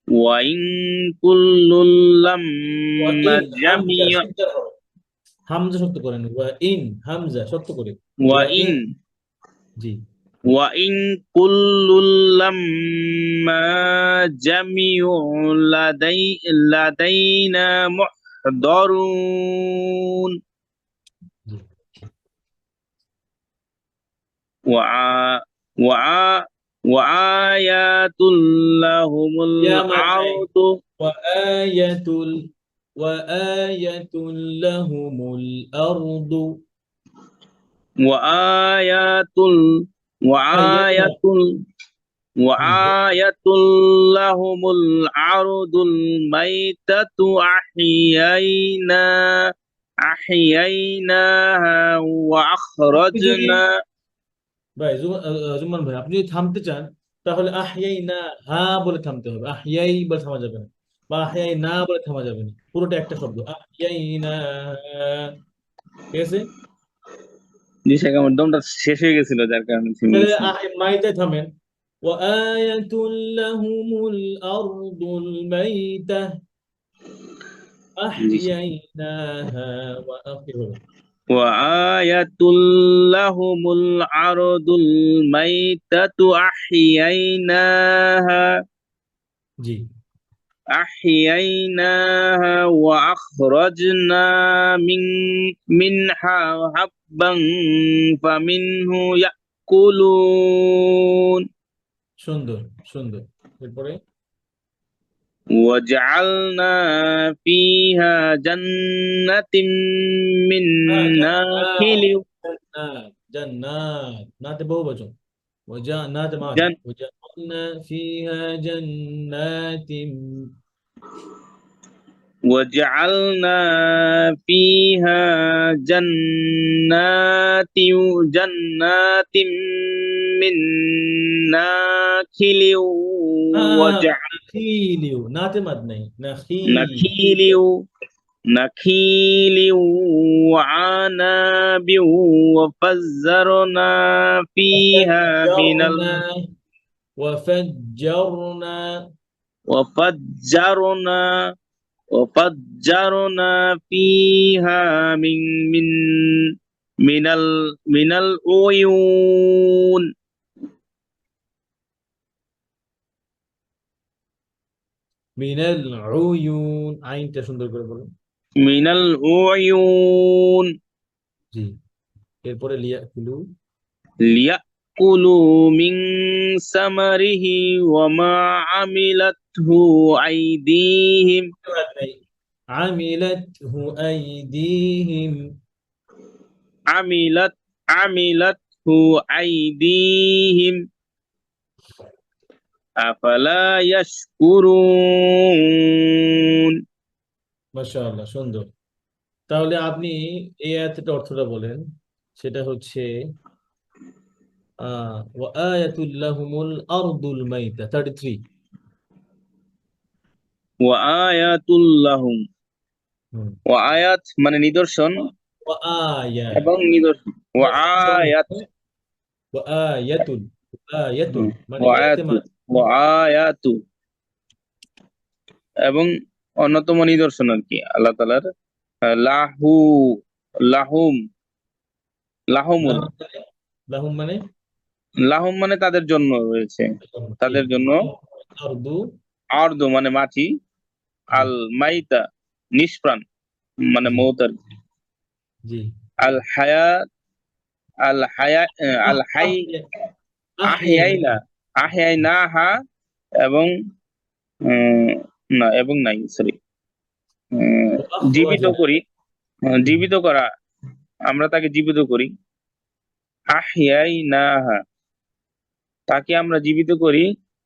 وإن كل ওয়া لما ইন, হামজা جميع শিদ্দার হবে, হামজা শক্ত করেন, ওয়া ইন, হামজা শক্ত করে, ওয়া ইন। وإن জি, وإن كل لما جميع لدينا محضرون জি। وع وع وآيات لهم ইয়া মাদ নাই, الأرض ওয়া আয়াতুল, ওয়া আয়াতুল লাহুমুল আরদু। وآيات আইয়াইনা وآيات হুম وآية لهم الأرض الميتة أحييناها আপনি যদি وأخرجنا ভাই জুম্মান ভাই আপনি যদি থামতে চান তাহলে আহিয়াই না হা বলে থামতে হবে, আহিয়াই বলে থামা যাবে না, বা আহিয়াই না বলে থামা যাবে না, পুরোটা একটা শব্দ আহিয়াই না। ঠিক আছে, জি শেখ, আমার দমটা শেষ হয়ে গেছিল যার কারণে থেমে তাহলে গেছিলাম। মাইতে থামেন। وآية لهم الأرض الميتة জি শেখ। أحييناها وآخره وآية لهم الأرض الميتة জি أحييناها وأخرجنا منها حبا فمنه يأكلون সুন্দর সুন্দর। এরপরে وجعلنا فيها جنة من জান্নাত نخيل জান্নাত জান্নাত নাতে বহু বচন وجنات معنا جن وجعلنا فيها جنات وجعلنا فيها جنات من نخيل نخيل نات مد नहीं نخيل نخيل نخيل وعناب وفجرنا فيها وفجرنا وفجرنا وفجرنا وفجرنا فيها من من العيون من العيون আইনটা সুন্দর করে বলুন। من العيون জি, এরপরে লিয়াকুলু ليأكلوا من ثمره وما عملته أيديهم عملته أيديهم عملته أيديهم أفلا يشكرون মাশাআল্লাহ সুন্দর। তাহলে আপনি এই আয়াতের অর্থটা বলেন, সেটা হচ্ছে ওয়াআয়াতুল লাহুমুল আরদুল মাইতা 33। وآيات لهم হুম وآيات মানে নিদর্শন ওয়াআয়া এবং নিদর্শন وآيات ওয়াআয়াতুল আয়াতুল মানে وآيات ইহতেমাল। وآيات এবং অন্যতম নিদর্শন আর কি আল্লাহ তাআলার লাহু লাহুম লাহুমুল লাহুম মানে লাহুম মানে তাদের জন্য রয়েছে, জি তাদের জন্য আরদু আরদু মানে মাটি, জি আল মাইতা নিষ্প্রাণ মানে জি মৌত আর কি। জি আল হায়াত আল হায়া আল হাই আহিয়াইনা আহিয়াইনা আহিয়াইনাহা এবং না এবং নাই সরি জীবিত ওয়াখরাজনা করি, জীবিত করা, আমরা তাকে জীবিত করি। আহিয়াইনাহা তাকে আমরা জীবিত করি।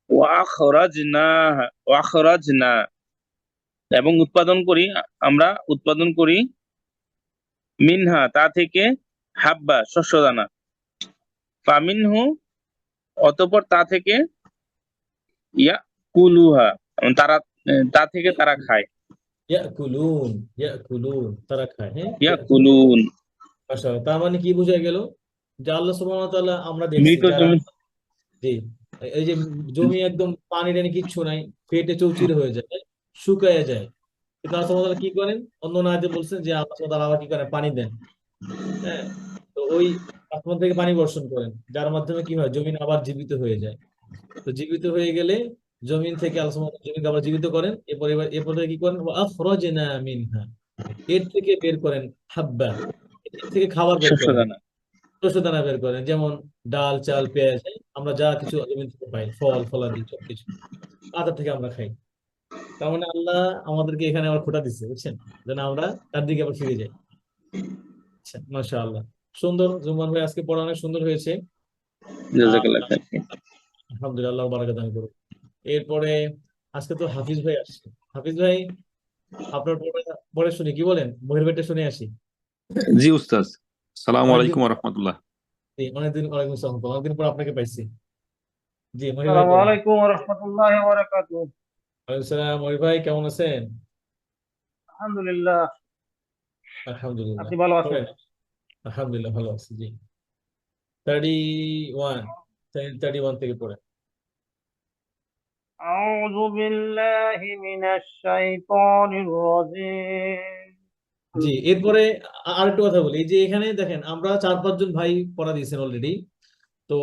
ওয়াখরাজনা এবং উৎপাদন করি, আমরা উৎপাদন করি মিনহা তা থেকে হাব্বা শস্যদানা, ফামিনহু অতঃপর তা থেকে ইয়া কুলুহা তারা তা থেকে তারা খায়, ইয়াকুলুন ইয়াকুলুন তারা খায়। হ্যাঁ ইয়া ইয়াকুলুন। কুলুন মাশাআল্লাহ, তার মানে কি বোঝা গেল যে আল্লাহ সুবহানাহু ওয়া তাআলা আমরা দেখছি মৃত যারা জমি। জি এই যে জমি একদম পানি টানি কিচ্ছু নাই, ফেটে চৌচির হয়ে যায়, শুকায় যায়, কিন্তু আল্লাহ সুবহানাহু ওয়া তাআলা কি করেন, অন্য আয়াতে বলছেন যে আল্লাহ সুবহানাহু ওয়া তাআলা আবার কি করেন, পানি দেন। হ্যাঁ, তো ওই আসমান থেকে পানি বর্ষণ করেন, যার মাধ্যমে কি হয়, জমিন আবার জীবিত হয়ে যায়। তো জীবিত হয়ে গেলে জমিন থেকে আল্লাহ সুবহানাহু ওয়া তাআলা জমিকে আবার জীবিত করেন, এরপর থেকে কি করেন, আখরাজনা মিনহা এর থেকে বের করেন হাব্বা, এর থেকে খাবার বের করেন, শস্যদানা। শস্য দানা বের করেন, যেমন ডাল চাল পেঁয়াজ, আমরা যা কিছু জমিন থেকে পাই, ফল ফলাদি সবকিছু আদার থেকে আমরা খাই। তার মানে আল্লাহ আমাদেরকে এখানে আবার খোঁটা দিচ্ছে, বুঝছেন, যেন আমরা তার দিকে আবার ফিরে যাই। আচ্ছা, মাশাআল্লাহ। সুন্দর। জুম্মান ভাই আজকে পড়া অনেক সুন্দর হয়েছে। আহ জাজাকাল্লাহ খাইর। আলহামদুলিল্লাহ, আল্লাহ বারাকাত দান করুন। এরপরে আজকে তো হাফিজ ভাই আসছে। হাফিজ ভাই, আপনার পড়া পড়ে শুনি, কি বলেন? বহির বেটে শুনে আসি। জি উস্তাদ, সালাম অনেকদিন আলাইকুম রহমতুল্লাহ। অনেকদিন, ওয়ালাইকুম আসসালাম, অনেকদিন পর আপনাকে পাইছি। জি মহির ভাই আসসালামু বলেন। আলাইকুম ওয়া রাহমাতুল্লাহি ওয়া বারাকাতুহু। ওয়ালাইকুম সালাম। মহির ভাই কেমন আছেন? আলহামদুলিল্লাহ, আলহামদুলিল্লাহ। আপনি ভালো আছেন? পড়েন। আলহামদুলিল্লাহ ভালো আছি, জি। 31, 31 থেকে পড়েন। আউযু বিল্লাহি মিনাশ শাইতানির রাজীম। জি, এরপরে আরেকটু কথা বলি। এই যে এখানে দেখেন, আমরা 4-5 জন ভাই পড়া দিয়েছেন অলরেডি। তো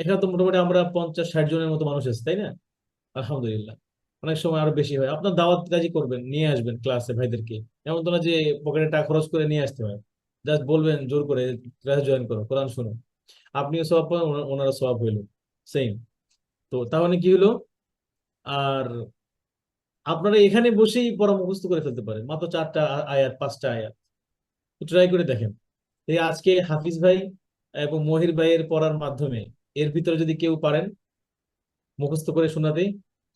এখানে তো মোটামুটি আমরা 50-60 জনের মতো মানুষ আছে, তাই না? আলহামদুলিল্লাহ। অনেক সময় আরো বেশি হয়। আপনার দাওয়াত কাজী করবেন, নিয়ে আসবেন ক্লাসে ভাইদেরকে। এমন তো না যে পকেটে টাকা খরচ করে নিয়ে আসতে হয়। জাস্ট বলবেন জোর করে, ক্লাস জয়েন করো, কোরআন শোনো। আপনিও সওয়াব পাবেন, ওনারা সওয়াব হইলো সেম। তো তাহলে কি হলো? আর আপনারা এখানে বসেই পড়া মুখস্থ করে ফেলতে পারেন, মাত্র 4টা আয়াত, 5টা আয়াত। ট্রাই করে দেখেন। এই আজকে হাফিজ ভাই এবং মহির ভাইয়ের পড়ার মাধ্যমে এর ভিতরে যদি কেউ পারেন মুখস্থ করে শোনাতে,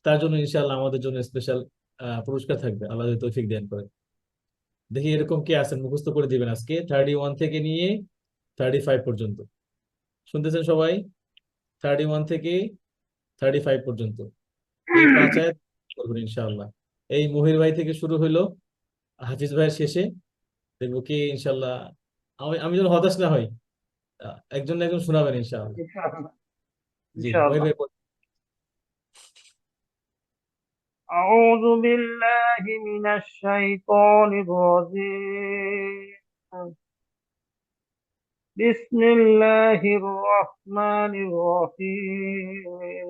তার জন্য ইনশাআল্লাহ আমাদের জন্য স্পেশাল পুরস্কার থাকবে, আল্লাহ যদি তৌফিক দান করে। দেখি এরকম কে আছেন মুখস্থ করে দিবেন আজকে 31 থেকে নিয়ে 35 পর্যন্ত। শুনতেছেন সবাই? 31 থেকে 35 পর্যন্ত এই 5 আয়াত করবেন ইনশাআল্লাহ। এই মহির ভাই থেকে শুরু হইলো, হাফিজ ভাইয়ের শেষে দেখবো কে ইনশাআল্লাহ। আমি আমি যেন হতাশ না হই, একজন না একজন শোনাবেন ইনশাআল্লাহ। ইনশাআল্লাহ, জি মহির ইনশাআল্লাহ। ভাই বলুন। আউযু বিল্লাহি মিনাশ শাইতানির রাজীম। বিসমিল্লাহির রহমানির রহিম।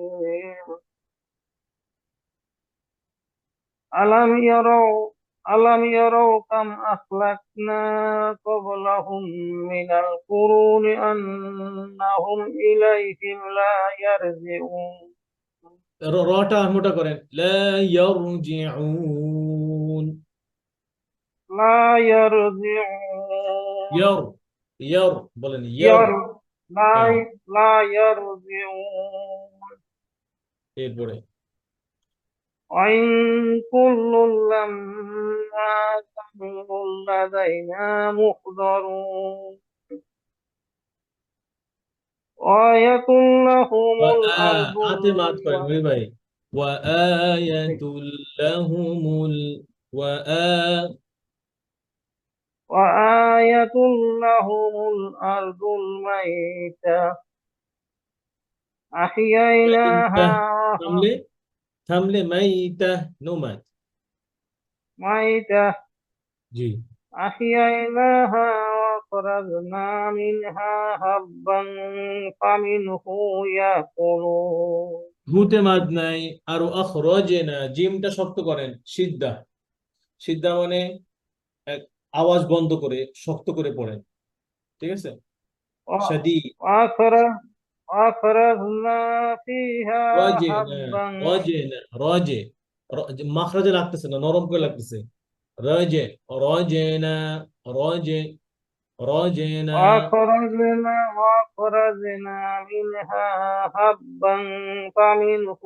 ألم يروا ألم يروا كم أهلكنا قبلهم من القرون أنهم إليهم لا يرجعون রটা মোটা করেন, লা ইয়ারজিউন। لا يرجعون ইয়ার, ইয়ার বলেন, ইয়ার। ير হ্যাঁ, لا يرجعون এরপরে وإن كل لما جميع لدينا محضرون آية لهم الأرض আতে মাত করেন মহির ভাই। ওয়া আয়াতুল লাহুমুল ওয়া وآية لهم الأرض الميتة মাইতা, أحييناها থামলে, থামলে মাইতা, নো মাত। ميتة জি। أحييناها وأخرجنا منها حبا فمنه يأكلون হুতে মাদ নাই। আর আখরাজনা, জিমটা শক্ত করেন, সিদ্ধা। সিদ্ধা মানে এক, আওয়াজ বন্ধ করে শক্ত করে পড়েন, ঠিক আছে? و- শাদী, وأخرج وأخرجنا فيها রাজেনা, حبا রাজেনা, রাজে, মাখরাজে লাগতেছে না, নরম করে লাগতেছে। রাজে, রাজেনা, রাজে, রাজেনা। وأخرجنا منها حبا فمنه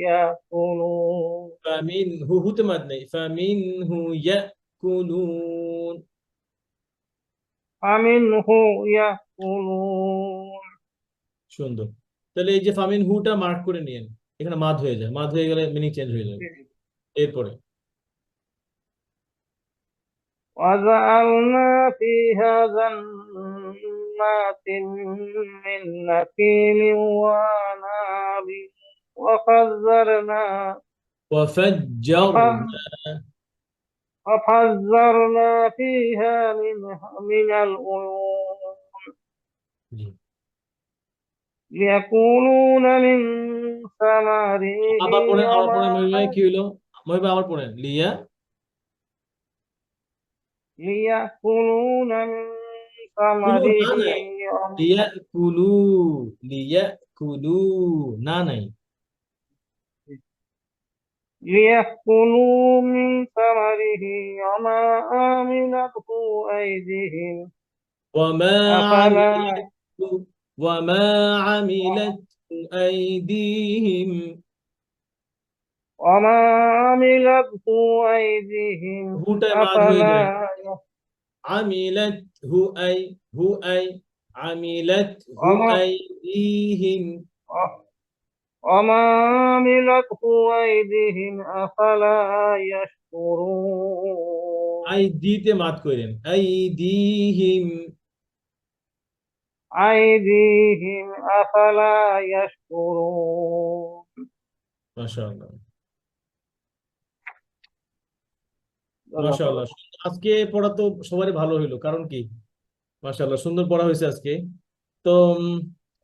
يأكلون ফামিন হুতে মাদ নাই, ফামিন হু ইয়াকুলুন। فمنه يأكلون সুন্দর। তাহলে এই যে ফামিন হুটা মার্ক করে নিয়েন, এখানে মাদ হয়ে যায়, মাদ হয়ে গেলে মিনিং চেঞ্জ হয়ে যাবে। এরপরে وجعلنا فيها جنات من نخيل وأعناب وفجرنا وفجرنا، وفجرنا فيها من العيون জি। ليكونون من ثمره আবার পড়েন, আবার وما পড়েন মহির ভাই, কি হলো? মহির ভাই আবার পড়েন, লিয়া। ليأكلون من কুলু ثمره না নাই, লিয়া কুলু, লিয়া কুলু না নাই। ليأكلوا من ثمره وما عملته أيديهم وما أفلا عملته وما عملته أيديهم وما عملته أيديهم হুটায় মাদ হয়ে أفلا যায় عملته أي عملته وما أيديهم وما عملته أيديهم أفلا يشكرون أيديতে মাদ করেন أيديهم أيديهم أفلا يشكرون ما شاء الله جزاك মাশাআল্লাহ الله আজকে পড়া তো সবারই ভালো হইলো কারণ কি মাশাআল্লাহ সুন্দর পড়া হয়েছে আজকে তো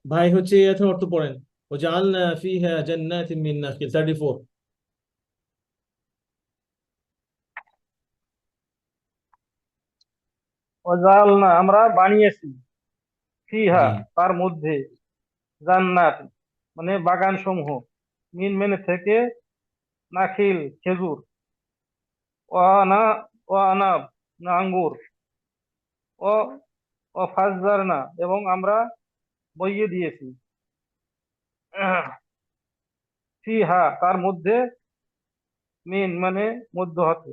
ভাই হচ্ছে এখন অর্থ পড়েন وجعلنا فيها جنات من نخيل 34 وجعلنا আমরা বানিয়েছি ফিহা জি তার মধ্যে জান্নাত মানে বাগান সমূহ মিন মানে থেকে নাখিল খেজুর ও আনা ও আনাব না আঙ্গুর ও ও ফাজজারনা এবং আমরা বইয়ে দিয়েছি ফিহা তার মধ্যে মিন মানে মধ্য হতে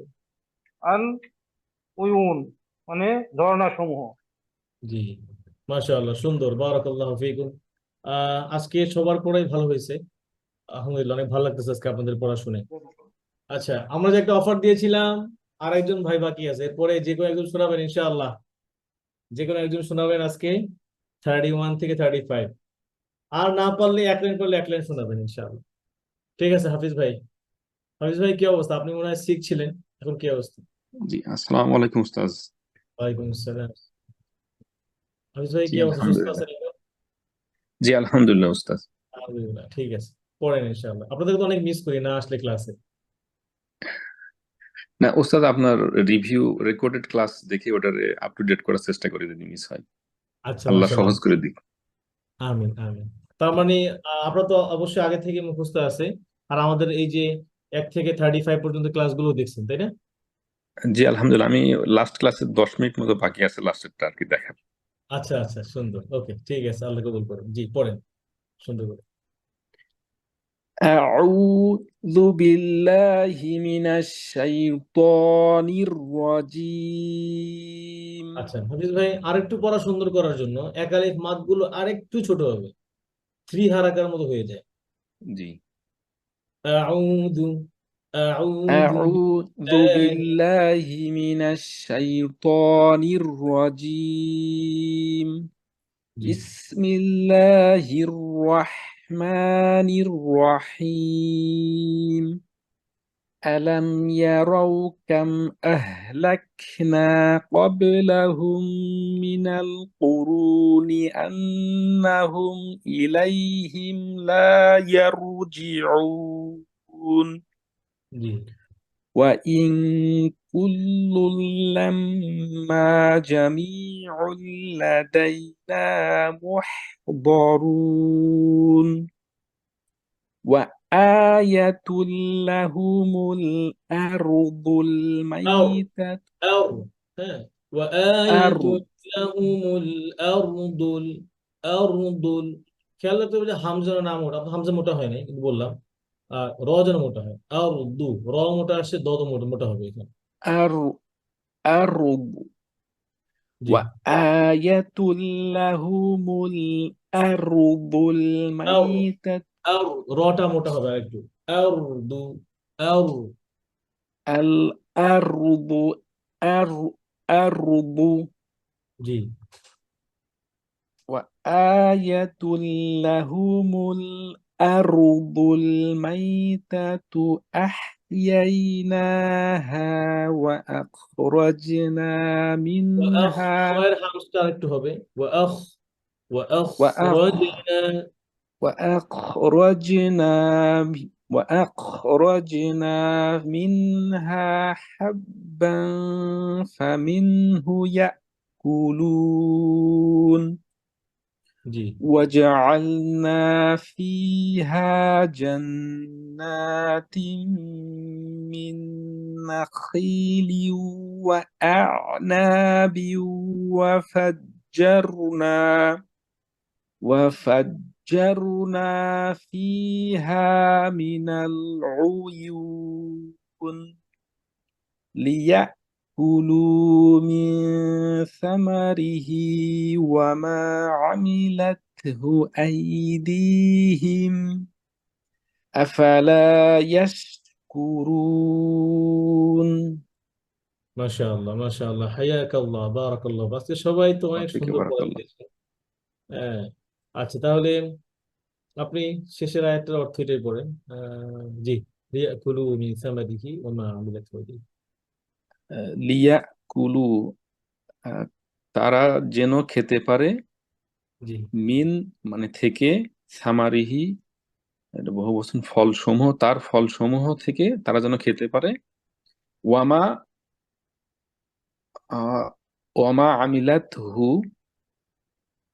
আন উয়ুন মানে ঝর্ণা সমূহ জি মাশাআল্লাহ সুন্দর বারাকাল্লাহু ফিকুম আজকে সবার পড়াই ভালো হয়েছে আলহামদুলিল্লাহ অনেক ভালো লাগতেছে আজকে আপনাদের পড়া শুনে আচ্ছা আমরা যে একটা অফার দিয়েছিলাম আর একজন ভাই বাকি আছে এরপরে যে কোনো একজন শোনাবেন ইনশাআল্লাহ যে কোনো একজন শোনাবেন আজকে 31 থেকে 35 আর না পারলে এক লাইন করলে এক লাইন শোনাবেন ইনশাআল্লাহ ঠিক আছে হাফিজ ভাই কি অবস্থা আপনি মনে হয় শিখ ছিলেন এখন কি অবস্থা জি আসসালামু আলাইকুম উস্তাজ। ওয়ালাইকুম আসসালাম হাফিজ ভাই জি কি অবস্থা সুস্থ আলহামদুলিল্লাহ। আছেন এখন? জি আলহামদুলিল্লাহ উস্তাজ। আলহামদুলিল্লাহ ঠিক আছে পড়েন ইনশাআল্লাহ আপনাদের তো অনেক মিস করি না আসলে ক্লাসে না উস্তাদ আপনার রিভিউ রেকর্ডেড ক্লাস দেখে ওটারে আপ টু ডেট করার চেষ্টা করি যদি মিস হয়। আচ্ছা আল্লাহ মাশাআল্লাহ সহজ করে দিক। আমিন আমিন তার মানে আপনারা তো অবশ্যই আগে থেকে মুখস্থ আছে আর আমাদের এই যে 1 থেকে 35 পর্যন্ত ক্লাসগুলো দেখছেন তাই না জি আলহামদুলিল্লাহ, আমি লাস্ট ক্লাসে 10 মিনিট মতো বাকি আছে লাস্টেরটা আর কি দেখার। আচ্ছা আচ্ছা সুন্দর ওকে ঠিক আছে আল্লাহ কবুল করুন জি পড়েন সুন্দর করে أعوذ بالله من الشيطان الرجيم আচ্ছা হাফিজ ভাই আরেকটু পড়া সুন্দর করার জন্য এক আলিফ মাদ গুলো আরেকটু ছোট হবে 3 হারাকার মতো হয়ে যায় জি আউযু আউযু أعوذ بالله من الشيطان الرجيم জি بسم الله الرحمن الرحيم ألم يروا كم أهلكنا قبلهم من القرون أنهم إليهم لا يرجعون জি وإن كل لما جميع لدينا محضرون وآية لهم الأرض الميتة أو ها وآية أرض لهم الأرض খেয়াল রাখতে হবে যে হামজার নাম ওটা হামজা মোটা হয় নাই কিন্তু বললাম র যেন মোটা হয় আর দু র মোটা আসছে দ তো মোটা মোটা হবে এখানে أرض জি وآية لهم الأرض আও الميتة আর রটা মোটা হবে আরেকটু আর দু আর الأرض أرض জি وآية لهم الأرض الميتة أحييناها وأخرجنا وأخ منها خير হামজটা আরেকটু হবে وأخ وأخرجنا وأخرجنا منها حبا فمنه يأكلون জি وجعلنا فيها جنات من نخيل وأعناب وفجرنا فيها من العيون ليأكلوا من ثمره وما عملته أيديهم أفلا يشكرون মাশাআল্লাহ মাশাআল্লাহ, হায়াকাল্লাহ, বারাকাল্লাহ। আজকে সবাই তো অনেক ফিকে সুন্দর পড়া বারাকাল্লাহ। দিয়েছে। হ্যাঁ, আচ্ছা তাহলে আপনি শেষের আয়াতের অর্থ এটাই পড়েন। জি, লিয়াকুলু মিন সামারিহি ওয়া মা আমিলাত আইদিহিম। লিয়াকুলু তারা যেন খেতে পারে, জি মিন মানে থেকে, সামারিহি এটা বহুবচন, ফলসমূহ, তার ফলসমূহ থেকে তারা যেন খেতে পারে, ওয়ামা ওয়ামা আমিলাত হু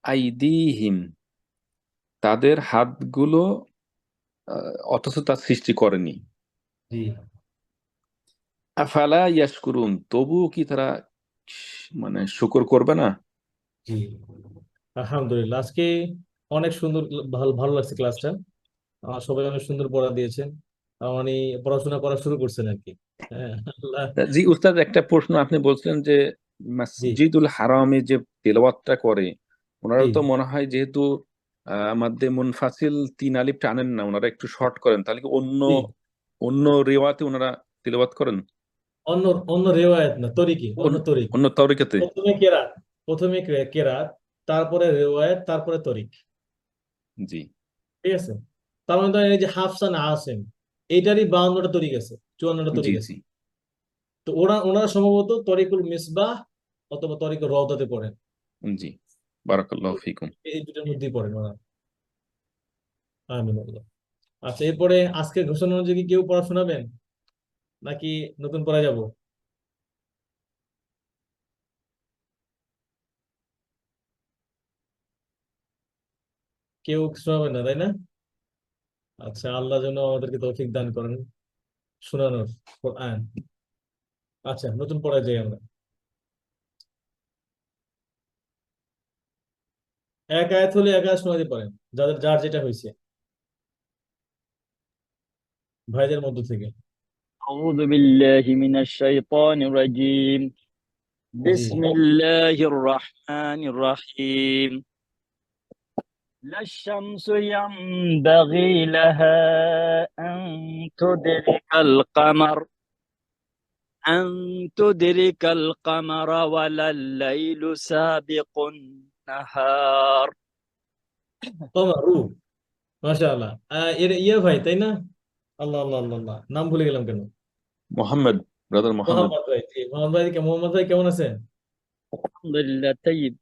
আইদিহিম তাদের হাতগুলো অথচ তার সৃষ্টি করেনি। জি আফালা ইয়াশকুরুন তবুও কি তারা মানে শুকর করবে না? জি, আলহামদুলিল্লাহ। আজকে অনেক সুন্দর, ভালো ভালো লাগছে ক্লাসটা। সবাই অনেক সুন্দর পড়া দিয়েছেন। মানে পড়াশোনা করা শুরু করছেন আর কি। হ্যাঁ, আল্লাহ। জি উস্তাদ, একটা প্রশ্ন, আপনি বলছিলেন যে জি মসজিদুল হারামে যে তেলাওয়াতটা করে ওনারা জি তো মনে হয় যেহেতু মাদ্দে মুনফাসিল 3 আলিফ টানেন না, ওনারা একটু শর্ট করেন, তাহলে কি অন্য জি, অন্য রেওয়াতে ওনারা তেলাওয়াত করেন? অন্য অন্য রেওয়ায়াত না, তরিকি, অন্য তরিক। অন্য তরিকাতে? প্রথমে কেরাত, প্রথমে কেরাত, তারপরে রেওয়ায়াত, তারপরে তরিক। জি ঠিক আছে? তার মানে ধরেন এই যে হাফসান আসেম, এইটারই 52টা তরিক আছে, 54টা জি তরিক আছে। জি তো ওনারা সম্ভবত তরিকুল মিসবাহ অথবা তরিকুল রওদাতে পড়েন। জি, বারাকাল্লাহু ফিকুম। এই দুটোর মধ্যেই পড়েন ওনারা। আমিন আল্লাহ। আচ্ছা, এরপরে আজকের ঘোষণা অনুযায়ী কি কেউ পড়া শোনাবেন নাকি নতুন পড়া যাব? কেউ শোনাবেন না, তাই না? আচ্ছা, আল্লাহ যেন আমাদেরকে তৌফিক দান করেন শোনানোর কোরআন। আচ্ছা, নতুন পড়ায় যাই আমরা। এক আয়াত হলে এক আয়াত শোনাতে পারেন, যাদের যার যেটা হয়েছে ভাইদের মধ্য থেকে। أعوذ بالله من الشيطان الرجيم জি بسم الله الرحمن الرحيم لا الشمس ينبغي لها أن تدرك القمر ولا الليل سابق النهار কমারু, মাশাআল্লাহ। এর ভাই তাই না? আল্লাহ আল্লাহ আল্লাহ আল্লাহ, নাম ভুলে গেলাম কেন? মোহাম্মদ, ব্রাদার মোহাম্মদ। মোহাম্মদ ভাই। জি, মোহাম্মদ ভাই কেমন আছেন? الحمد لله طيب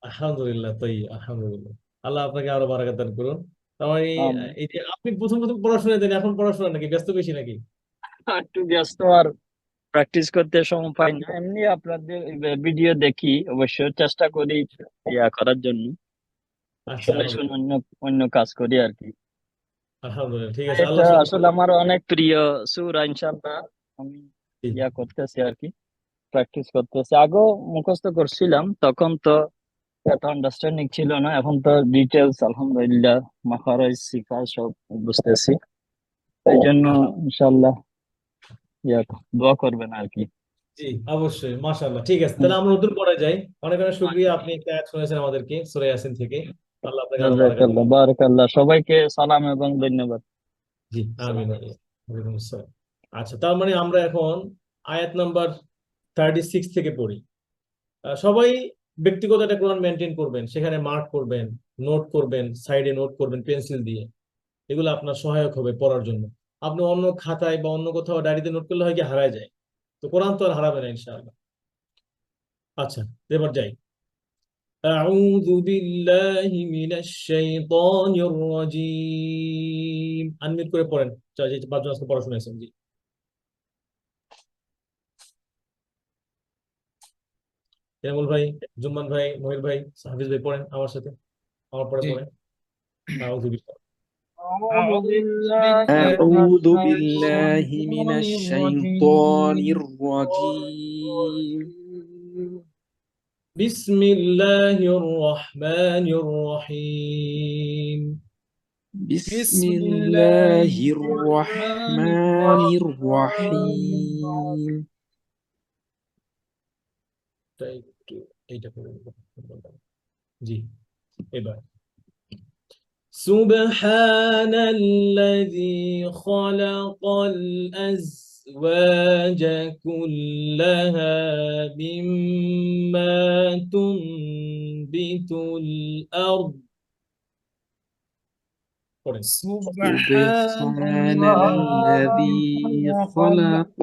আলহামদুলিল্লাহ, তাই আলহামদুলিল্লাহ। আল্লাহ আপনাকে আরো বারাকাত দান করুন। তার মানে آمين এই যে আপনি প্রথম প্রথম পড়াশোনা দেন, এখন পড়াশোনা নাকি ব্যস্ত বেশি নাকি? একটু ব্যস্ত আর প্র্যাকটিস করতে সময় পাই না, এমনি আপনাদের ভিডিও দেখি, অবশ্য চেষ্টা করি করার জন্য, আচ্ছা, শুনে শুনে আলহামদুলিল্লাহ। অন্য অন্য কাজ করি আর কি। আলহামদুলিল্লাহ, ঠিক আছে, এটা আল্লাহ সুন্দর। আসলে আমার অনেক প্রিয় সূরা, ইনশাআল্লাহ আমি জি করতেছি আর কি, প্র্যাকটিস করতেছি। আগেও মুখস্থ করছিলাম, তখন তো এত আন্ডারস্ট্যান্ডিং ছিল না, এখন তো ডিটেলস আলহামদুলিল্লাহ, মাখারাজ সিফা সব বুঝতেছি। এই জন্য ইনশাআল্লাহ দোয়া করবেন আর কি। জি, অবশ্যই, মাশাআল্লাহ। ঠিক আছে, তাহলে আমরা নতুন পড়ায় যাই। অনেক অনেক শুকরিয়া, আপনি একটা আয়াত শুনেছেন আমাদেরকে সূরা ইয়াসিন থেকে। আল্লাহ আপনাকে আরো বারাকাত দিন। জাযাকাল্লাহ, বারাকাল্লাহ, সবাইকে সালাম এবং ধন্যবাদ। জি, আমিন আমিন। ওয়ালাইকুম আসসালাম। আচ্ছা, তার মানে আমরা এখন আয়াত নাম্বার 36 থেকে পড়ি। সবাই ব্যক্তিগত একটা কোরআন মেনটেন করবেন, সেখানে মার্ক করবেন, নোট করবেন, সাইডে নোট করবেন পেন্সিল দিয়ে। এগুলো আপনার সহায়ক হবে পড়ার জন্য। আপনি অন্য খাতায় বা অন্য কোথাও ডায়েরিতে নোট করলে হয় কি হারায় যায়, তো কোরআন তো আর হারাবে না ইনশাআল্লাহ। আচ্ছা, এবার যাই। أعوذ بالله من الشيطان الرجيم। আনমিউট করে পড়েন, যে পাঁচজন আজকে পড়া শুনেছেন। জি, এনামুল ভাই, জুম্মান ভাই, মহির ভাই, হাফিজ ভাই পড়েন আমার সাথে, আমার পরে জি। পড়েন। আউযু বিল্লাহ। أعوذ بالله من أعوذ بالله من الشيطان الشيطان الرجيم الرجيم بسم الله الرحمن الرحيم. بسم الله الرحمن الرحيم. তাই একটু এইটা করে দেবো। জি, এবার سبحان الذي خلق الأزواج كلها مما تنبت الأرض. পড়েন। سبحان الذي خلق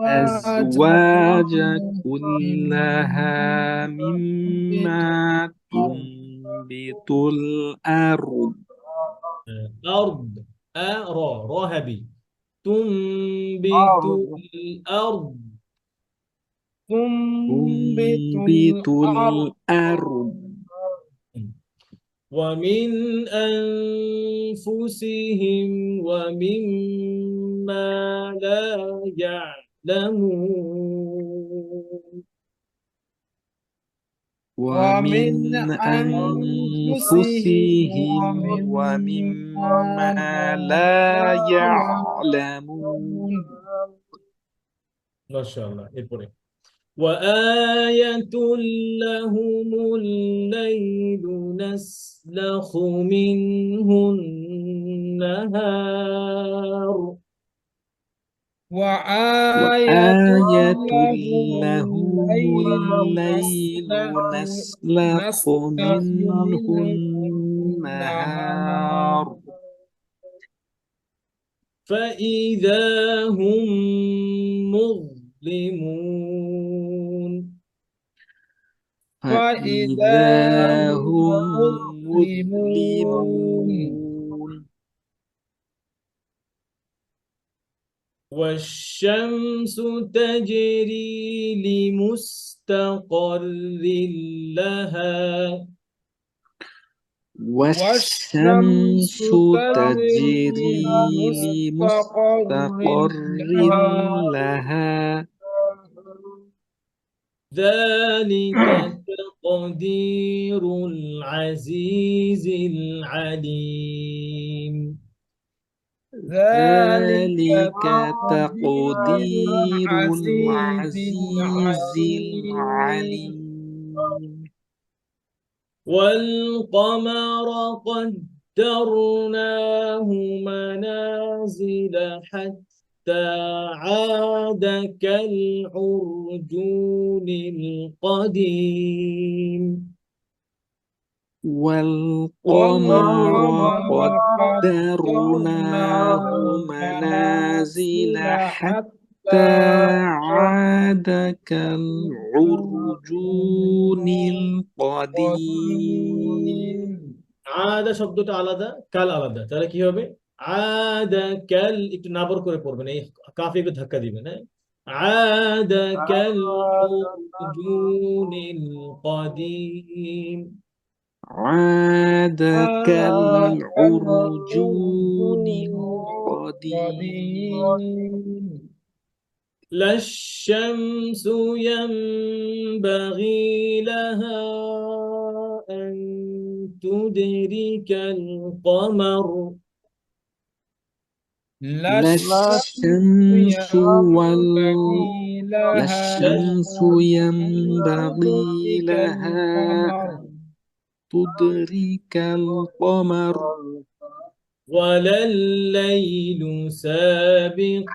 الأزواج كلها مما تنبت الأرض. أرض راهبي تنبت الأرض. تنبت الأرض ومن أنفسهم ومما لا يعلمون. ومن أنفسهم ومما لا يعلمون. ما شاء الله. এরপরে وآية لهم الليل نسلخ منه النهار. وآية لهم الليل نسلخ منه النهار فإذا هم مظلمون. فإذا هم مظلمون. والشمس تجري لمستقر لها. والشمس تجري لمستقر لها ذلك تقدير العزيز العليم. ذلك تقدير العزيز العليم. والقمر قدرناه منازل حتى عاد كالعرجون القديم. والقمر قدرناه منازل حتى عاد كالعرجون القديم. আদা শব্দটা আলাদা, কাল আলাদা, তাহলে কি হবে? আদা কাল, একটু নাবর করে পড়বেন, এই কাফে একটু ধাক্কা দিবেন। হ্যাঁ, আদা কাল উরজুনিল কদিম। عاد كالعرجون القديم. لا الشمس ينبغي لها أن تدرك القمر. لا الشمس ينبغي لها أن تدرك القمر ولا الليل سابق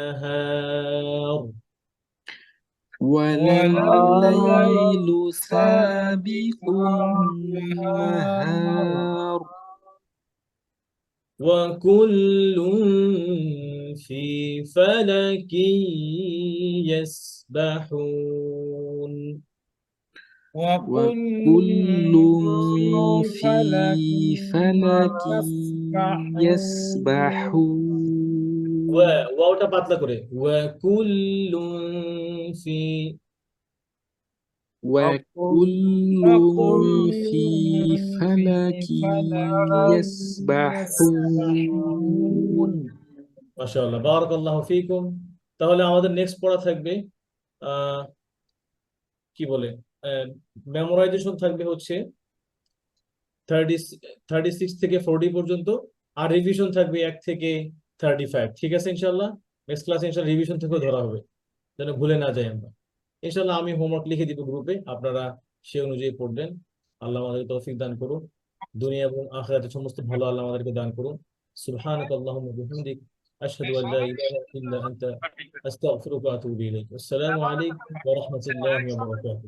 النهار. ولا الليل سابق النهار. وكل في فلك يسبحون. وكل في فلك يسبحون. ওয়াওটা পাতলা করে وكل في وكل في فلك يسبحون. মাশাআল্লাহ, বারাকাল্লাহু ফিকুম। তাহলে আমাদের নেক্সট পড়া থাকবে কি বলে মেমোরাইজেশন থাকবে হচ্ছে 36 থেকে 40 পর্যন্ত, আর রিভিশন থাকবে 1 থেকে 35। ঠিক আছে ইনশাল্লাহ? নেক্সট ক্লাসে ইনশাল্লাহ রিভিশন থেকেও ধরা হবে, যেন ভুলে না যাই আমরা। ইনশাল্লাহ আমি হোমওয়ার্ক লিখে দিব গ্রুপে, আপনারা সে অনুযায়ী পড়বেন। আল্লাহ আমাদেরকে তৌফিক দান করুন, দুনিয়া এবং আখিরাতে সমস্ত ভালো আল্লাহ আমাদেরকে দান করুন। সুবহানাক আল্লাহুম্মা বিহামদিক আশহাদু আল্লা ইলাহা ইল্লা আনতা আস্তাগফিরুকা ওয়া আতুবু ইলাইক। আসসালামু আলাইকুম ওয়া রাহমাতুল্লাহি ওয়া বারাকাতুহু।